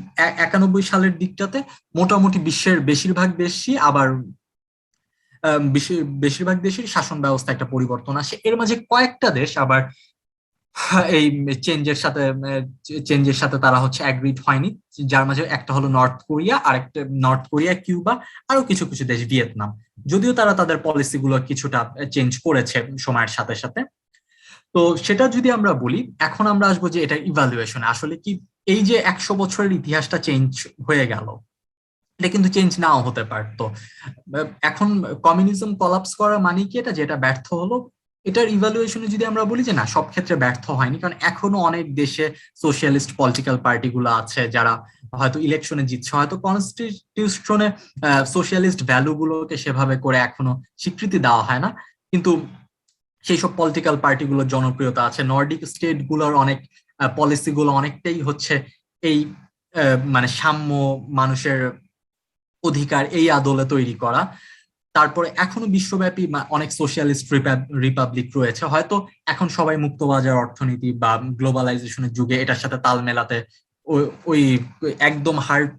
91 সালের দিকটাতে মোটামুটি বিশ্বের বেশিরভাগ দেশের শাসন ব্যবস্থা একটা পরিবর্তন আসে। এর মাঝে কয়েকটা দেশ আবার এই চেঞ্জের সাথে তারা হচ্ছে অ্যাগ্রিড হয়নি, যার মাঝে একটা হলো নর্থ কোরিয়া, কিউবা, আরো কিছু কিছু দেশ, ভিয়েতনাম। যদিও তারা তাদের পলিসি গুলো কিছুটা চেঞ্জ করেছে সময়ের সাথে সাথে। তো সেটা যদি আমরা বলি, এখন আমরা আসবো যে এটা ইভালুয়েশনে আসলে কি এই যে 100 বছরের ইতিহাসটা চেঞ্জ হয়ে গেল, এটা কিন্তু চেঞ্জ নাও হতে পারতো। এখন কমিউনিজম কলাপস করা মানে কি এটা, যেটা ব্যর্থ হলো এটার ইভালুয়েশনে যদি আমরা বলি যে না, সব ক্ষেত্রে ব্যর্থ হয়নি, কারণ এখনো অনেক দেশে সোশ্যালিস্ট পলিটিক্যাল পার্টিগুলো আছে যারা হয়তো ইলেকশনে জিতছে, হয়তো কনস্টিটিউশনে সোশ্যালিস্ট ভ্যালু গুলোকে সেভাবে করে এখনো স্বীকৃতি দেওয়া হয় না, কিন্তু সেই সব পলিটিক্যাল পার্টিগুলোর জনপ্রিয়তা আছে। নর্ডিক স্টেট গুলোর অনেক পলিসি গুলো অনেকটাই হচ্ছে এই মানে সাম্য, মানুষের অধিকার এই আদলে তৈরি করা। তারপরে এখনো বিশ্বব্যাপী অনেক সোশ্যালিস্ট রিপাবলিক রয়েছে। হয়তো এখন সবাই মুক্তবাজার অর্থনীতি বা গ্লোবালাইজেশনের যুগে এটার সাথে তাল মেলাতে ওই একদম হার্ড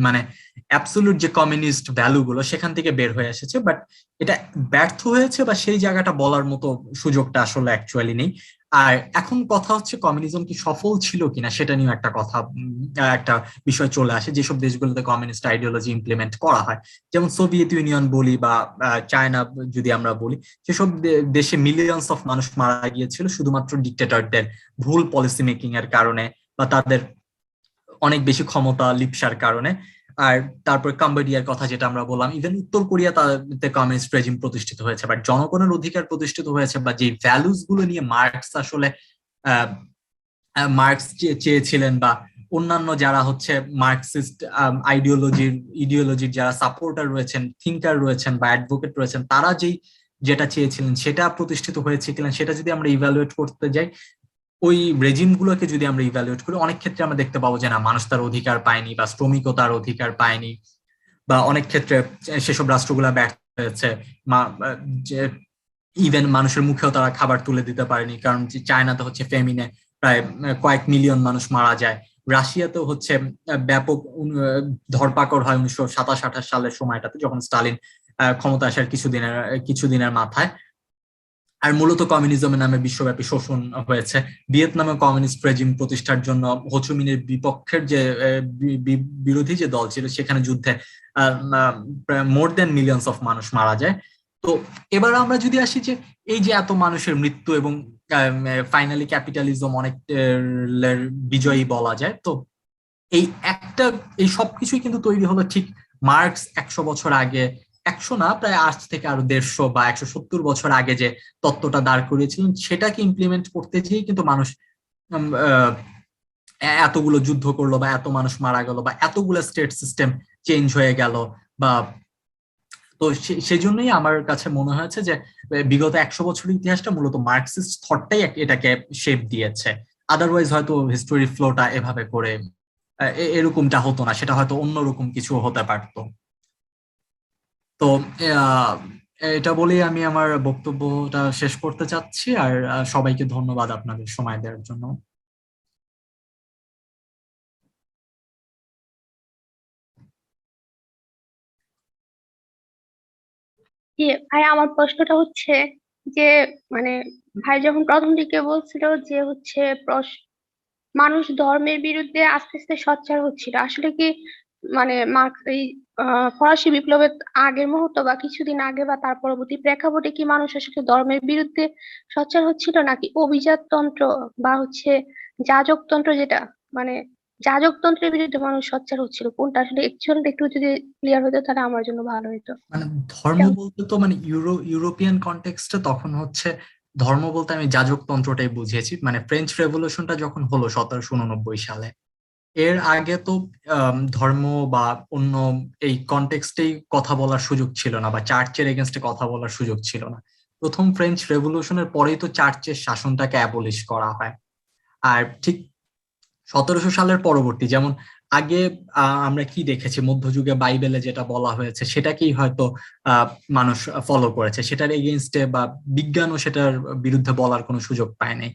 মানে অ্যাবসলিউট যে কমিউনিস্ট ভ্যালু গুলো সেখান থেকে বের হয়ে এসেছে, বাট এটা ব্যর্থ হয়েছে বা সেই জায়গাটা বলার মতো সুযোগটা আসলে অ্যাকচুয়ালি নেই। আর এখন কথা হচ্ছে কমিউনিজম কি সফল ছিল কিনা সেটা নিয়ে একটা কথা, একটা বিষয় চলে আসে যেসব দেশগুলোতে কমিউনিস্ট আইডিওলজি ইমপ্লিমেন্ট করা হয়। যেমন সোভিয়েত ইউনিয়ন বলি বা চায়না যদি আমরা বলি, সেসব দেশে মিলিয়ন্স অফ মানুষ মারা গিয়েছিল শুধুমাত্র ডিক্টেটরদের ভুল পলিসি মেকিং এর কারণে বা তাদের অনেক বেশি ক্ষমতা লিপসার কারণে। আর তারপর কাম্বোডিয়ার কথা যেটা আমরা বললাম, ইভেন উত্তর কোরিয়া তাতে কমিউনিস্ট রেজিম প্রতিষ্ঠিত হয়েছে, বাট জনগণের অধিকার প্রতিষ্ঠিত হয়েছে বা যে ভ্যালুস গুলো নিয়ে মার্কস আসলে আহ মার্কস চেয়েছিলেন বা অন্যান্য যারা হচ্ছে মার্কসিস্ট ইডিওলজির যারা সাপোর্টার রয়েছেন, থিঙ্কার রয়েছেন বা অ্যাডভোকেট রয়েছেন, তারা যেটা চেয়েছিলেন সেটা প্রতিষ্ঠিত হয়েছে কিনা সেটা যদি আমরা ইভ্যালুয়েট করতে যাই, ওই রেজিম গুলোকে যদি আমরা ইভ্যালুয়েট করি, অনেক ক্ষেত্রে আমরা দেখতে পাবো যে না, মানুষ তার অধিকার পায়নি বা শ্রমিকও তার অধিকার পায়নি, বা অনেক ক্ষেত্রে সেসব রাষ্ট্রগুলা ব্যর্থ হয়েছে। যে ইভেন মানুষের মুখেও তারা খাবার তুলে দিতে পারেনি, কারণ চায়নাতে হচ্ছে ফেমিনে প্রায় কয়েক মিলিয়ন মানুষ মারা যায়। রাশিয়াতেও হচ্ছে ব্যাপক ধরপাকড় হয় 1927-28 সালের সময়টাতে, যখন স্টালিন ক্ষমতা আসার কিছুদিনের মাথায়। আর মূলত কমিউনিজমের নামে বিশ্বব্যাপী শোষণ হয়েছে। ভিয়েতনামে কমিউনিস্ট রেজিম প্রতিষ্ঠার জন্য হোচিমিনের বিপক্ষের যে বিরোধী যে দল ছিল, সেখানে যুদ্ধে মোর দেন মিলিয়ন্স অফ মানুষ মারা যায়। তো এবার আমরা যদি আসি যে এই যে এত মানুষের মৃত্যু এবং ফাইনালি ক্যাপিটালিজম অনেক বিজয়ী বলা যায়, তো এই একটা এই সবকিছুই কিন্তু তৈরি হলো ঠিক মার্কস 100 বছর আগে, 100 না, প্রায় আজ থেকে আরো 150 বা 170 বছর আগে যে তত্ত্বটা দাঁড় করিয়েছিলেন সেটাকে ইমপ্লিমেন্ট করতে গিয়ে কিন্তু মানুষ উম, আহ, এতগুলো যুদ্ধ করলো বা এত মানুষ মারা গেল বা এতগুলো স্টেট সিস্টেম চেঞ্জ হয়ে গেল। বা তো সেজন্যই আমার কাছে মনে হয়েছে যে বিগত 100 বছরের ইতিহাসটা মূলত মার্কসিস্ট থটটাই এটাকে শেপ দিয়েছে। আদারওয়াইজ হয়তো হিস্টোরি ফ্লোটা এভাবে করে এরকমটা হতো না, সেটা হয়তো অন্যরকম কিছু হতে পারতো। তো আহ, এটা বলেই আমি আমার বক্তব্যটা শেষ করতে চাচ্ছি। আর সবাইকে ধন্যবাদ আপনাদের সময় দেওয়ার জন্য। যে ভাই, আমার প্রশ্নটা হচ্ছে যে মানে ভাই যখন প্রথম দিকে বলছিল যে হচ্ছে মানুষ ধর্মের বিরুদ্ধে আস্তে আস্তে সোচ্চার হচ্ছিল, আসলে কি মানে মার্কস এই ফরাসি বিপ্লবের আগের মুহূর্ত বা কিছুদিন আগে বা তার পরবর্তী প্রেক্ষাপটে কি মানুষ আসলে ধর্মের বিরুদ্ধে সোচ্চার হচ্ছিল, নাকি অভিজাততন্ত্র বা হচ্ছে যাজকতন্ত্র যেটা মানে যাজকতন্ত্রের বিরুদ্ধে মানুষ সোচ্চার হচ্ছিল, কোনটা আসলে একচুয়ালি একটু যদি ক্লিয়ার হতো তাহলে আমার জন্য ভালো হতো। মানে ধর্ম বলতে তো মানে ইউরোপিয়ান কনটেক্সটে তখন হচ্ছে ধর্ম বলতে আমি যাজকতন্ত্রটাই বুঝিয়েছি। মানে ফ্রেঞ্চ রেভলিউশনটা যখন হলো 1789 সালে, এর আগে তো ধর্ম বা অন্য এই কনটেক্সটেই কথা বলার সুযোগ ছিল না বা চার্চের এগেনস্টে কথা বলার সুযোগ ছিল না। প্রথম ফ্রেঞ্চ রেভলিউশনের পরেই তো চার্চের শাসনটাকে অ্যাবলিশ করা হয়। আর ঠিক 1700 সালের পরবর্তী, যেমন আগে আমরা কি দেখেছি, মধ্যযুগে বাইবেলে যেটা বলা হয়েছে সেটাকেই হয়তো আহ, মানুষ ফলো করেছে, সেটার এগেইনস্টে বা বিজ্ঞানও সেটার বিরুদ্ধে বলার কোনো সুযোগ পায় নাই।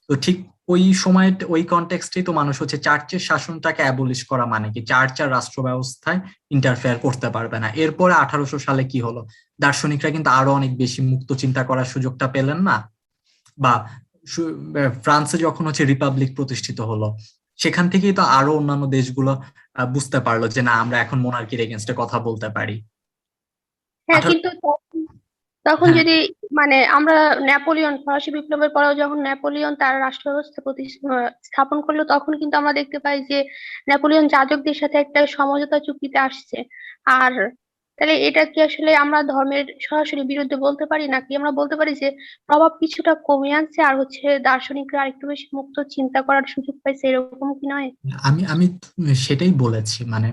তো ঠিক ওই সময় ওই কনটেক্সটেই তো মানুষ হচ্ছে চার্চের শাসনটাকে অ্যাবলিশ করা মানে কি, চার্চ আর রাষ্ট্র ব্যবস্থায় ইন্টারফেয়ার করতে পারবে না। এরপরে 1800 সালে কি হলো, দার্শনিকরা কিন্তু আরো অনেক বেশি মুক্ত চিন্তা করার সুযোগটা পেলেন না? বা ফ্রান্সে যখন হচ্ছে রিপাবলিক প্রতিষ্ঠিত হলো, সেখান থেকেই তো আরো অন্যান্য দেশগুলো বুঝতে পারলো যে না, আমরা এখন মোনার্কির এগেনস্টে কথা বলতে পারি। হ্যাঁ, আঠারো কিন্তু তখন হ্যাঁ, যদি আমরা নেপোলিয়ন ফরাসি বিপ্লবের পরেও যখন নেপোলিয়ন তার রাষ্ট্র ব্যবস্থা স্থাপন করলো, তখন কিন্তু আমরা দেখতে পাই যে নেপোলিয়ন যাজকদের সাথে একটা সমঝোতা চুক্তিতে আসছে। আর তাহলে এটা কি আসলে আমরা ধর্মের সরাসরি বিরুদ্ধে বলতে পারি, নাকি আমরা বলতে পারি যে প্রভাব কিছুটা কমে আনছে আর দার্শনিকরা আরেকটু বেশি মুক্ত চিন্তা করার সুযোগ পাইছে, এরকম কি নয়? আমি আমি সেটাই বলেছি, মানে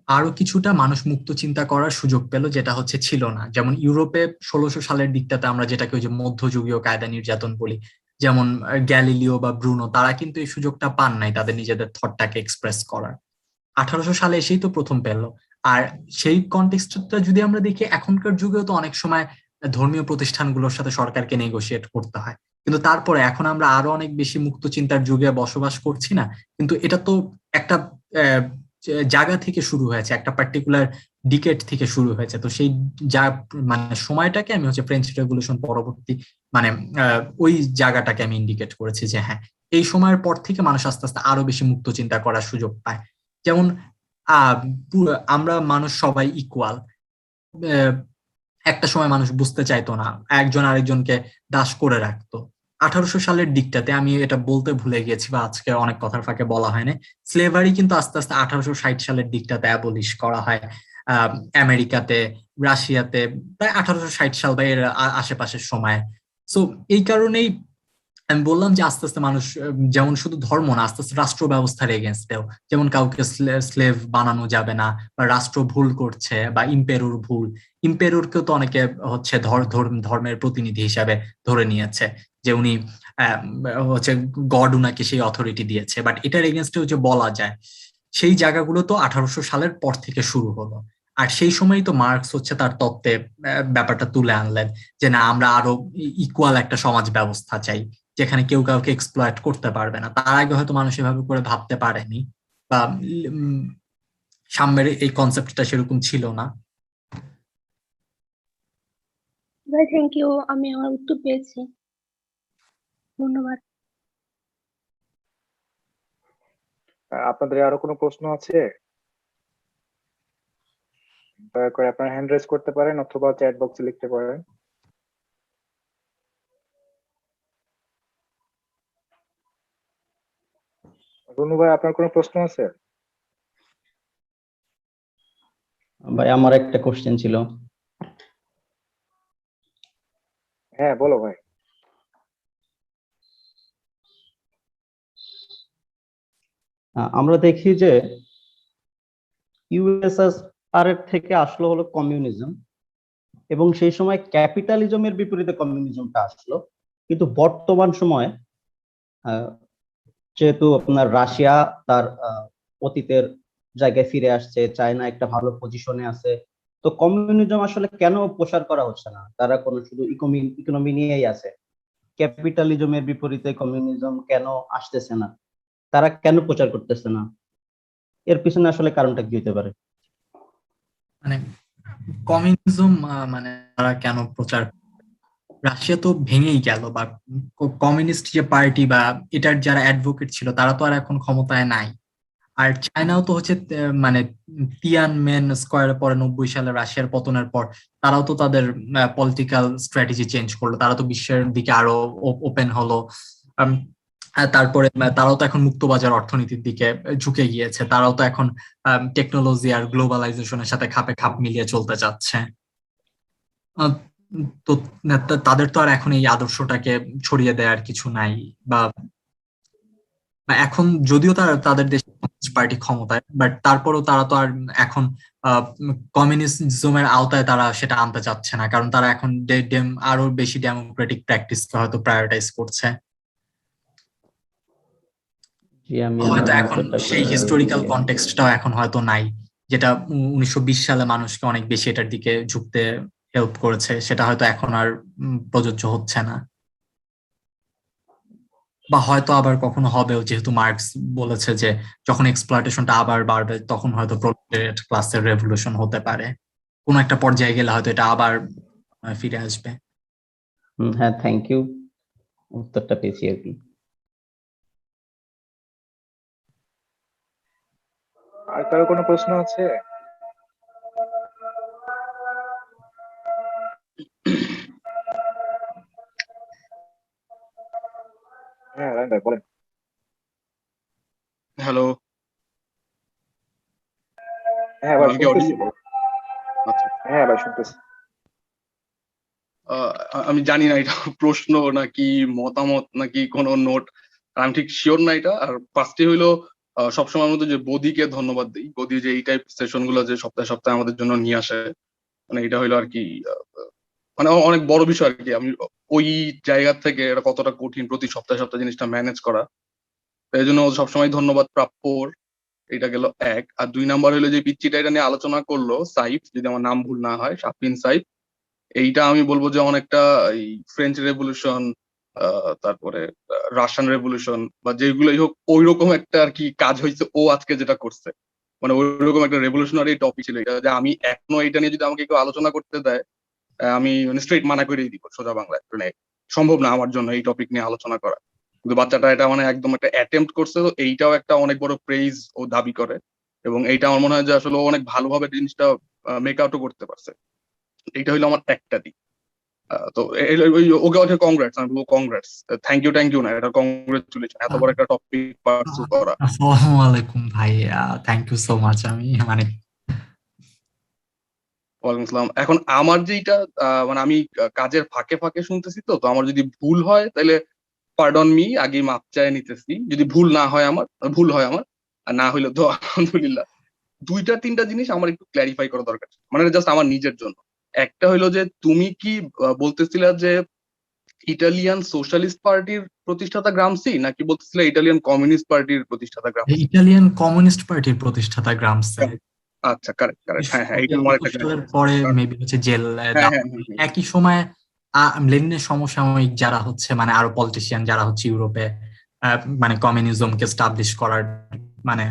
আরো কিছুটা মানুষ মুক্ত চিন্তা করার সুযোগ পেল, যেটা হচ্ছে ছিল না। যেমন ইউরোপে 1600 সালের দিকটাতে আমরা যেটাকে ওই যে মধ্যযুগীয় কায়দা নির্যাতন বলি, যেমন গ্যালিলিও বা ব্রুনো, তারা কিন্তু এই সুযোগটা পান নাই তাদের নিজেদের থটটাকে এক্সপ্রেস করার। 1800 সালে এসেই তো প্রথম পেল। আর সেই কনটেক্সটটা যদি আমরা দেখি, এখনকার যুগেও তো অনেক সময় ধর্মীয় প্রতিষ্ঠানগুলোর সাথে সরকারকে নেগোশিয়েট করতে হয়, কিন্তু তারপরে এখন আমরা আরো অনেক বেশি মুক্ত চিন্তার যুগে বসবাস করছি না? কিন্তু এটা তো একটা আহ, জায়গা থেকে শুরু হয়েছে, একটা পার্টিকুলার ডিকেট থেকে শুরু হয়েছে। তো সেই যা মানে সময়টাকে আমি হচ্ছে ফ্রেঞ্চ রেভলিউশন পরবর্তী, মানে ওই জায়গাটাকে আমি ইন্ডিকেট করেছি যে হ্যাঁ, এই সময়ের পর থেকে মানুষ আস্তে আস্তে আরো বেশি মুক্ত চিন্তা করার সুযোগ পায়। যেমন আহ আমরা মানুষ সবাই ইকুয়াল। একটা সময় মানুষ বুঝতে চাইতো না, একজন আরেকজনকে দাস করে রাখতো। 1800 সালের দিকটাতে, আমি এটা বলতে ভুলে গেছি বা আজকে অনেক কথার ফাঁকে বলা হয়নি, স্লেভারি কিন্তু আস্তে আস্তে 1860 সালের দিকটাতে অ্যাবলিশ করা হয় আমেরিকাতে, রাশিয়াতে, প্রায় 1860 সাল বা এর আশেপাশের সময়। সো এই কারণেই আমি বললাম যে আস্তে আস্তে মানুষ যেমন শুধু ধর্ম না, আস্তে আস্তে রাষ্ট্র ব্যবস্থার এগেনস্টেও, যেমন কাউকে স্লেভ বানানো যাবে না, বা রাষ্ট্র ভুল করছে, বা ইম্পেরুর ভুল। ইম্পেরুরকেও তো অনেকে হচ্ছে ধর্মের প্রতিনিধি হিসাবে ধরে নিয়েছে, যে উনি আহ, হচ্ছে গড উনাকে সেই অথরিটি দিয়েছে, বাট এটার এগেনস্টেও যে বলা যায়, সেই জায়গাগুলো তো 1800 সালের পর থেকে শুরু হলো। আর সেই সময়ই তো মার্কস হচ্ছে তার তত্ত্বে ব্যাপারটা তুলে আনলেন, যে না, আমরা আরো ইকুয়াল একটা সমাজ ব্যবস্থা চাই, যেখানে কেউ কাউকে এক্সপ্লয়েট করতে পারবে না। তার আগে হয়তো মানুষ এভাবে করে ভাবতে পারেনি, বা উম, সাম্যের এই কনসেপ্টটা সেরকম ছিল না। ভাই থ্যাংক ইউ, আমি আমার উত্তর পেয়েছি। ধন্যবাদ। আপনাদের আরো কোনো প্রশ্ন আছে? দয়া করে আপনার হ্যান্ড রেজ করতে পারেন অথবা চ্যাট বক্সে লিখতে পারেন। রনু ভাই, আপনার কোনো প্রশ্ন আছে? ভাই আমার একটা কোশ্চেন ছিল। হ্যাঁ, বলো ভাই। আমরা দেখি যে ইউএসএসআর এর থেকে আসলো হলো কমিউনিজম, এবং সেই সময় ক্যাপিটালিজমের বিপরীতে কমিউনিজমটা আসলো। কিন্তু বর্তমান সময়ে আহ, যেহেতু আপনার রাশিয়া তার অতীতের জায়গায় ফিরে আসছে, চায়না একটা ভালো পজিশনে আছে, তো কমিউনিজম আসলে কেন প্রসার করা হচ্ছে না? তারা কোনো শুধু ইকোনমি নিয়েই আছে, ক্যাপিটালিজমের বিপরীতে কমিউনিজম কেন আসতেছে না? তারা কেন প্রচার করতেছে না? এর পিছনে আসলে কারণটা কি হতে পারে? মানে কমিউনিজম, মানে তারা কেন প্রচার, রাশিয়া তো ভেঙেই গেল, বা কমিউনিস্ট যে পার্টি বা এটার যারা অ্যাডভোকেট ছিল তারা তো আর এখন ক্ষমতায় নাই। আর চায়নাও তো হচ্ছে মানে তিয়ানমেন স্কোয়ারের পরে 90 সালে রাশিয়ার পতনের পর তারাও তো তাদের পলিটিক্যাল স্ট্র্যাটেজি চেঞ্জ করলো, তারা তো বিশ্বের দিকে আরো ওপেন হলো। আম, তারপরে তারাও তো এখন মুক্তবাজার অর্থনীতির দিকে ঝুঁকে গিয়েছে, তারাও তো এখন টেকনোলজি আর গ্লোবালাইজেশনের সাথে খাপে খাপ মিলিয়ে চলতে চাচ্ছে। আহ, তো তাদের তো আর এখন এই আদর্শটাকে ছড়িয়ে দেওয়ার কিছু নাই, বা বা এখন যদিও তারা তাদের দেশে পার্টি ক্ষমতায়, বাট তারপরেও তারা তো আর এখন কমিউনিজমের আওতায় তারা সেটা আনতে চাচ্ছে না, কারণ তারা এখন আরো বেশি ডেমোক্রেটিক প্র্যাকটিসকে হয়তো প্রায়োরিটাইজ করছে। জি, আমি হয়তো আপনার এখন উত্তরটা সেই পেয়েছি। হিস্টোরিক্যাল কনটেক্সটটাও এখন হয়তো নাই, যেটা 1920 সালে মানুষকে অনেক বেশি এটার দিকে ঝুঁকতে হেল্প করেছে, সেটা হয়তো এখন আর প্রযোজ্য হচ্ছে না। বা হয়তো আবার কখনো হবেও, যেহেতু মার্কস বলেছে যে যখন এক্সপ্লয়টেশনটা আবার বাড়বে তখন হয়তো প্রোলেটারিয়েট ক্লাসের রেভলিউশন হতে পারে, কোন একটা পর্যায়ে গেলে হয়তো এটা আবার ফিরে আসবে। হ্যাঁ, থ্যাংক ইউ, উত্তরটা পেয়েছি আর কি। আর কারো কোনো প্রশ্ন আছে? হ্যাঁ রায়ন ভাই, বলেন। হ্যালো, হ্যাঁ ভাই, আমি কি শুনতেছি, অডিও? বলেন। আচ্ছা, হ্যাঁ ভাই শুনতেছি। আমি জানি না এটা প্রশ্ন নাকি মতামত নাকি কোনো নোট, আমি ঠিক শিওর না এটা। আর ফার্স্টে হইলো সবসময় মতো যে বদিকে ধন্যবাদ দিই, বদি যে এই টাইপ সেশন গুলো যে সপ্তাহে সপ্তাহে আমাদের জন্য নিয়ে আসে, মানে এটা হইলো আর কি মানে অনেক বড় বিষয় আর কি। আমি ওই জায়গা থেকে এটা কতটা কঠিন প্রতি সপ্তাহে সপ্তাহে জিনিসটা ম্যানেজ করা, এই জন্য সবসময় ধন্যবাদ প্রাপ্য ওর। এটা গেল এক। আর 2 নাম্বার হলো যে পিচ্চিটা এটা নিয়ে আলোচনা করলো সাইফ, যদি আমার নাম ভুল না হয়, সাফিন সাইফ। এইটা আমি বলবো যে অনেকটা এই ফ্রেঞ্চ রেভলিউশন, তারপরে রাশিয়ান রেভলিউশন বা যেগুলোই হোক ওই রকম একটা আর কি কাজ হয়েছে ও আজকে যেটা করছে। মানে ওই রকম একটা রেভলিউশনারি টপিক ছিল এটা, যে আমি এখনো এটা নিয়ে যদি আমাকে কেউ আলোচনা করতে দেয়, আমি মানে স্ট্রেট মানা করেই দিব সোজা বাংলায়, মানে সম্ভব না আমার জন্য এই টপিক নিয়ে আলোচনা করা। কিন্তু বাচ্চাটা এটা মানে একদম একটা অ্যাটেম্প্ট করছে, তো এইটাও একটা অনেক বড় প্রেইজ ও দাবি করে। এবং এইটা আমার মনে হয় যে আসলে ও অনেক ভালোভাবে জিনিসটা মেক আউটও করতে পারছে। এইটা হইলো আমার একটা দিক। তো ওকে ওকে কংগ্রেটস, আমি বলবো কংগ্রেটস, থ্যাংক ইউ না, এটা কংগ্রেচুলেশন এত বড় একটা টপিক পারসু করা। আসসালামু আলাইকুম ভাই, থ্যাংক ইউ সো মাচ। আমি মানে ওয়ালাইকুম আসসালাম। এখন আমার যেটা মানে আমি কাজের ফাঁকে ফাঁকে শুনতেছি, তো তো আমার যদি ভুল হয় তাহলে পার্ডন মি, আগে মাপ চায় নিতেছি যদি ভুল না হয় আমার, ভুল হয় আমার, আর না হইলে তো আলহামদুলিল্লাহ। 2-3টা জিনিস আমার একটু ক্ল্যারিফাই করা দরকার, মানে জাস্ট আমার নিজের জন্য। একটা হইলো যে তুমি কি বলতেছিলা যে ইটালিয়ান সোশ্যালিস্ট পার্টির প্রতিষ্ঠাতা গ্রামসি, নাকি বলতেছিলে ইটালিয়ান কমিউনিস্ট পার্টির প্রতিষ্ঠাতা গ্রামসি? ইটালিয়ান কমিউনিস্ট পার্টির প্রতিষ্ঠাতা গ্রামসে। আচ্ছা, কারেক্ট কারেক্ট, হ্যাঁ হ্যাঁ, এটা আমার একটা 1921 সালের পরে মেবি হচ্ছে জেল হ্যাঁ দেওয়া হ্যাঁ হয়। হ্যাঁ একই সময় লেনিনের সমসাময়িক যারা হচ্ছে মানে আরো পলিটিশিয়ান যারা হচ্ছে ইউরোপে মানে কমিউনিজমকে স্টাবলিশ করার মানে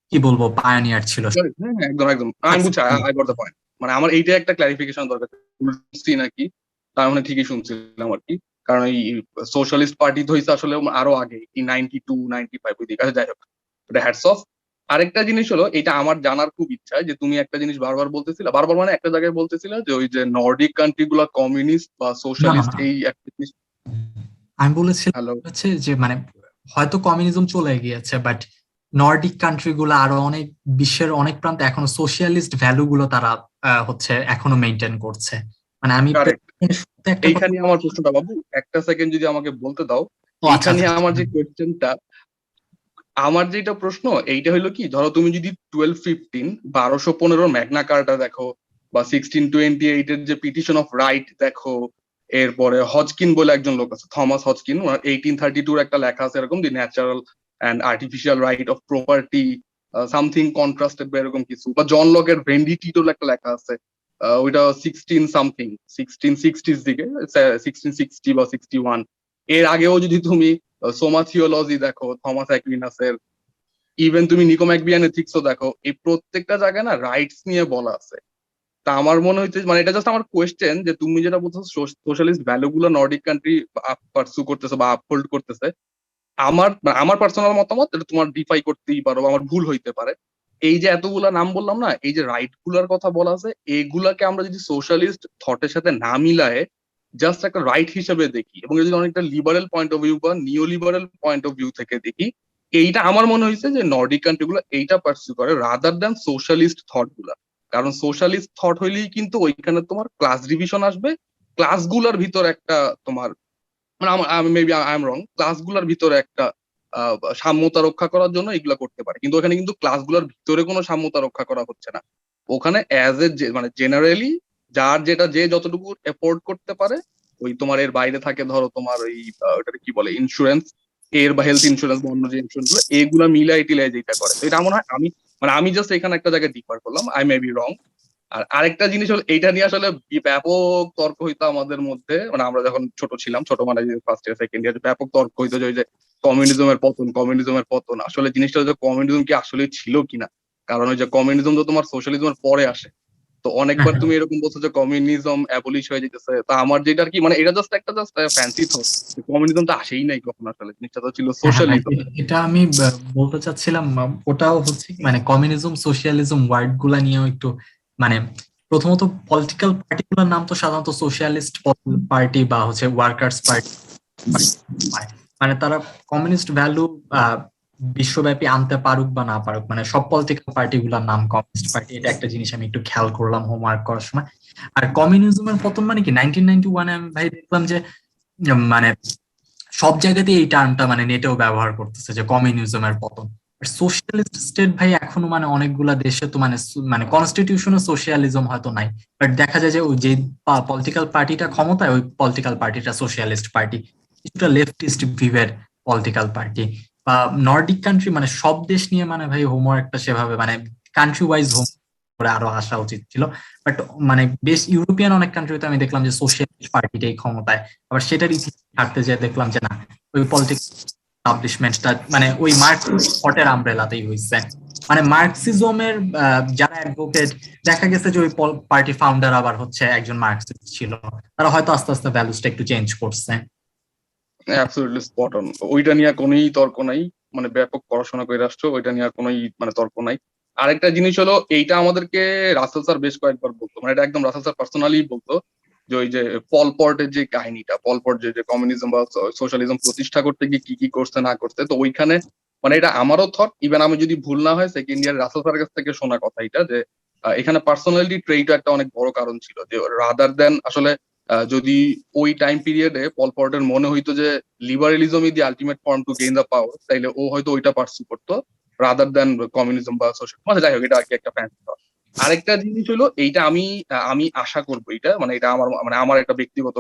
কি বলবো পায়োনিয়ার ছিল। হ্যাঁ হ্যাঁ, একদম একদম, আমি বুঝছি, আই গট দ্য পয়েন্ট। মানে আমার এইটা একটা ক্লারিফিকেশন দরকার, শুনছি নাকি, তার মানে ঠিকই শুনছিলাম আর কি। কারণ এই সোশ্যালিস্ট পার্টি তো হয়েছে আসলে আরো আগে, 92-95 ওই দিকে। আচ্ছা, যাই হোক, এটা হ্যাটস অফ। আরেকটা জিনিস হলো, এটা আমার জানার খুব ইচ্ছা, যে তুমি একটা জিনিস বারবার বলতেছিলে, বারবার মানে একটা জায়গায় বলতেছিলে যে ওই যে নর্ডিক কান্ট্রি গুলা কমিউনিস্ট বা না না সোশ্যালিস্ট, না, এই একটা জিনিস। আমি বলেছিলাম হ্যালো, হচ্ছে যে মানে হয়তো কমিউনিজম চলে গিয়েছে বাট নর্ডিক কান্ট্রি গুলো আরো অনেক বিশ্বের অনেক প্রান্তে এখনো সোশিয়ালিস্ট ভ্যালু গুলো তারা হচ্ছে এখনো মেনটেন করছে। মানে আমি কারেক্ট। শুরুতে একটা কথা। এইখানে আমার প্রশ্নটা, বাবু একটা সেকেন্ড যদি আমাকে বলতে দাও। ও আচ্ছা এইখানে আচ্ছা। আমার যে কোয়েশ্চেনটা, আমার যেটা প্রশ্ন, এইটা হলো কি, ধরো তুমি যদি 1215 1215 ম্যাগনা কার্টা দেখো, বা 1628 এর যে পিটিশন অফ রাইট দেখো, এরপরে হজকিন বলে একজন লোক আছে, থমাস হজকিন, 1832 একটা লেখা আছে এরকম, the natural and artificial right of property something contrasted বা এরকম কিছু, বা জন লকের ভেন্ডিটিটোর একটা লেখা আছে, ওইটা 16 সামথিং 1660s দিকে, 1660 বা 61। এর আগেও যদি তুমি সোমা থিওলজি দেখো, থমাস অ্যাকুইনাসের, ইভেন তুমি নিকোম্যাকবিয়ান এথিক্সও দেখো, এই প্রত্যেকটা জায়গায় না রাইটস নিয়ে বলা আছে। তা আমার মনে হচ্ছে, মানে এটা জাস্ট আমার কোয়েশ্চেন, যে তুমি যেটা বলছো সোশ্যালিস্ট ভ্যালু গুলো নর্ডিক কান্ট্রি পারসু করতেছে বা আপহোল্ড করতেছে, আমার পার্সোনাল মতামত, এটা তোমার ডিফাই করতেই পারো, আমার ভুল হইতে পারে। এই যে এতগুলা নাম বললাম না, এই যে রাইট গুলার কথা বলা আছে, এইগুলাকে আমরা যদি সোশ্যালিস্ট থটের সাথে না মিলায়ে জাস্ট একটা রাইট হিসেবে দেখি, এবং যদি অনেকটা লিবারেল পয়েন্ট অফ ভিউ বা নিও লিবারেল পয়েন্ট অফ ভিউ থেকে দেখি, এইটা আমার মনে হয়েছে যে নর্ডিক কান্ট্রি গুলো এইটা পার্সিউ করে রাদার দ্যান সোশ্যালিস্ট থট গুলা। কারণ সোশ্যালিস্ট থট হইলেই কিন্তু ওইখানে তোমার ক্লাস ডিভিশন আসবে, ক্লাসগুলার ভিতর একটা তোমার, মানে আমি মেবি আই এম রং, ক্লাসগুলোর ভিতরে একটা সাম্যতা রক্ষা করার জন্য এগুলা করতে পারে, কিন্তু ওখানে কিন্তু ক্লাসগুলোর ভিতরে কোনো সাম্যতা রক্ষা করা হচ্ছে না। ওখানে অ্যাজ এ মানে জেনারেলি যার যেটা যে যতটুকু এফোর্ড করতে পারে, ওই তোমার এর বাইরে থাকে ধরো তোমার ওই ওটাকে কি বলে ইন্স্যুরেন্স, এর বা হেলথ ইন্স্যুরেন্স বা অন্য যে ইন্স্যুরেন্স গুলো, এগুলা মিলাই টিলাই যেটা করে, তো এটা মনে হয় আমি, মানে আমি জাস্ট এখানে একটা জায়গায় ডিফার করলাম, আই মে বি রং। আর আরেকটা জিনিস হলো, এইটা নিয়ে আসলে ব্যাপক তর্ক হইতো আমাদের মধ্যে, মানে আমরা যখন ছোট ছিলাম, ছোট মানে ফার্স্ট ইয়ার সেকেন্ড ইয়ার, ব্যাপক তর্ক হইতো যে ওই যে কমিউনিজমের পতন, আসলে জিনিসটা যে কমিউনিজম কি আসলে ছিল কিনা। কারণ ওই যে কমিউনিজম তো তোমার সোশ্যালিজমের পরে আসে, তো অনেকবার তুমি এরকম বলছো যে কমিউনিজম অ্যাবলিশ হয়ে যেতেছে, তা আমার যেটা আর কি, মানে এটা জাস্ট একটা ফ্যান্সি থট, কমিউনিজম তো আসেই নাই কখন, আসলে জিনিসটা তো ছিল হ্যাঁ ভাই, সোশ্যালিজম। এটা আমি বলতে চাচ্ছিলাম। ওটাও হচ্ছে কি মানে কমিউনিজম সোশিয়ালিজম ওয়ার্ড গুলা নিয়েও একটু মানে প্রথমত পলিটিক্যাল পার্টি গুলোর নাম তো সাধারণত সোশিয়ালিস্ট পার্টি বা হচ্ছে ওয়ার্কার্স পার্টি, মানে তারা কমিউনিস্ট ভ্যালু বিশ্বব্যাপী আনতে পারুক বা না পারুক, মানে সব পলিটিক্যাল পার্টিগুলোর নাম কমিউনিস্ট পার্টি, এটা একটা জিনিস আমি একটু খেয়াল করলাম হোমওয়ার্ক করার সময়। আর কমিউনিজমের পতন মানে কি 1991-এ আমি ভাই দেখলাম যে মানে সব জায়গাতেই এই টার্মটা মানে নেটেও ব্যবহার করতেছে যে কমিউনিজমের পতন। সোশ্যালিস্ট স্টেট ভাই এখনো মানে অনেকগুলা দেশে তো মানে মানে কনস্টিটিউশনে সোশ্যালিজম হয়তো নাই, বাট দেখা যায় যে ওই যে পলিটিক্যাল পার্টিটা ক্ষমতায়, ওই পলিটিক্যাল পার্টিটা সোশ্যালিস্ট পার্টি, কিছুটা লেফটিস্ট ভিভের পলিটিক্যাল পার্টি। বা নর্ডিক কান্ট্রি, মানে সব দেশ নিয়ে মানে ভাই হোমওয়ার্কটা সেভাবে মানে কান্ট্রি ওয়াইজ হোম করে আরো আসা উচিত ছিল। বাট মানে বেশ ইউরোপিয়ান অনেক কান্ট্রিতে আমি দেখলাম যে সোশ্যালিস্ট পার্টিটাই ক্ষমতায়, আবার সেটার ইতিহাস ঘাটতে যেয়ে দেখলাম যে না, ওই পলিটিক্স এস্টাবলিশমেন্টটা মানে ওই মার্কসিস্ট থটের আমব্রেলাতেই হয়েছে। মানে মার্কসিজমের যারা অ্যাডভোকেট, দেখা গেছে যে ওই পার্টি ফাউন্ডার আবার হচ্ছে একজন মার্কসিস্ট ছিল, তারা হয়তো আস্তে আস্তে ভ্যালুসটা একটু চেঞ্জ করছে। অ্যাবসলিউটলি স্পট অন, ওইটা নিয়ে কোনোই তর্ক নাই। মানে ব্যাপক পড়াশোনা করে রাষ্ট্র, ওইটা নিয়ে কোনোই মানে তর্ক নাই। আরেকটা জিনিস হলো, এইটা আমাদেরকে রাসেল স্যার বেশ কয়েকবার বলতো, মানে এটা একদম রাসেল স্যার পার্সোনালি বলতো, যে ওই যে পল পটের যে কাহিনীটা, পল পট যে কমিউনিজম বা সোশ্যালিজম প্রতিষ্ঠা করতে গিয়ে কি কি করছে না করছে, তো ওইখানে মানে এটা আমারও থট, ইভেন আমি যদি ভুল না হয় সেকেন্ড ইয়ার রাসেল স্যারের কাছ থেকে শোনা কথা এটা, যে এখানে পার্সোনালিটি ট্রেইটও একটা অনেক বড় কারণ ছিল, যে রাদার দেন আসলে যদি ওই টাইম পিরিয়ডে পল পটের মনে হইতো যে liberalism is the ultimate form to gain the power, তাইলে ও হয়তো ওইটা পার্সু করতো রাদার দেন কমিউনিজম বা সোশ্যাল, মানে যাই হোক, এটা আর কি একটা ফ্যান্সি থট। আরেকটা জিনিস হলো, এইটা আমি আমি আশা করবো, এটা মানে এটা আমার মানে আমার একটা ব্যক্তিগত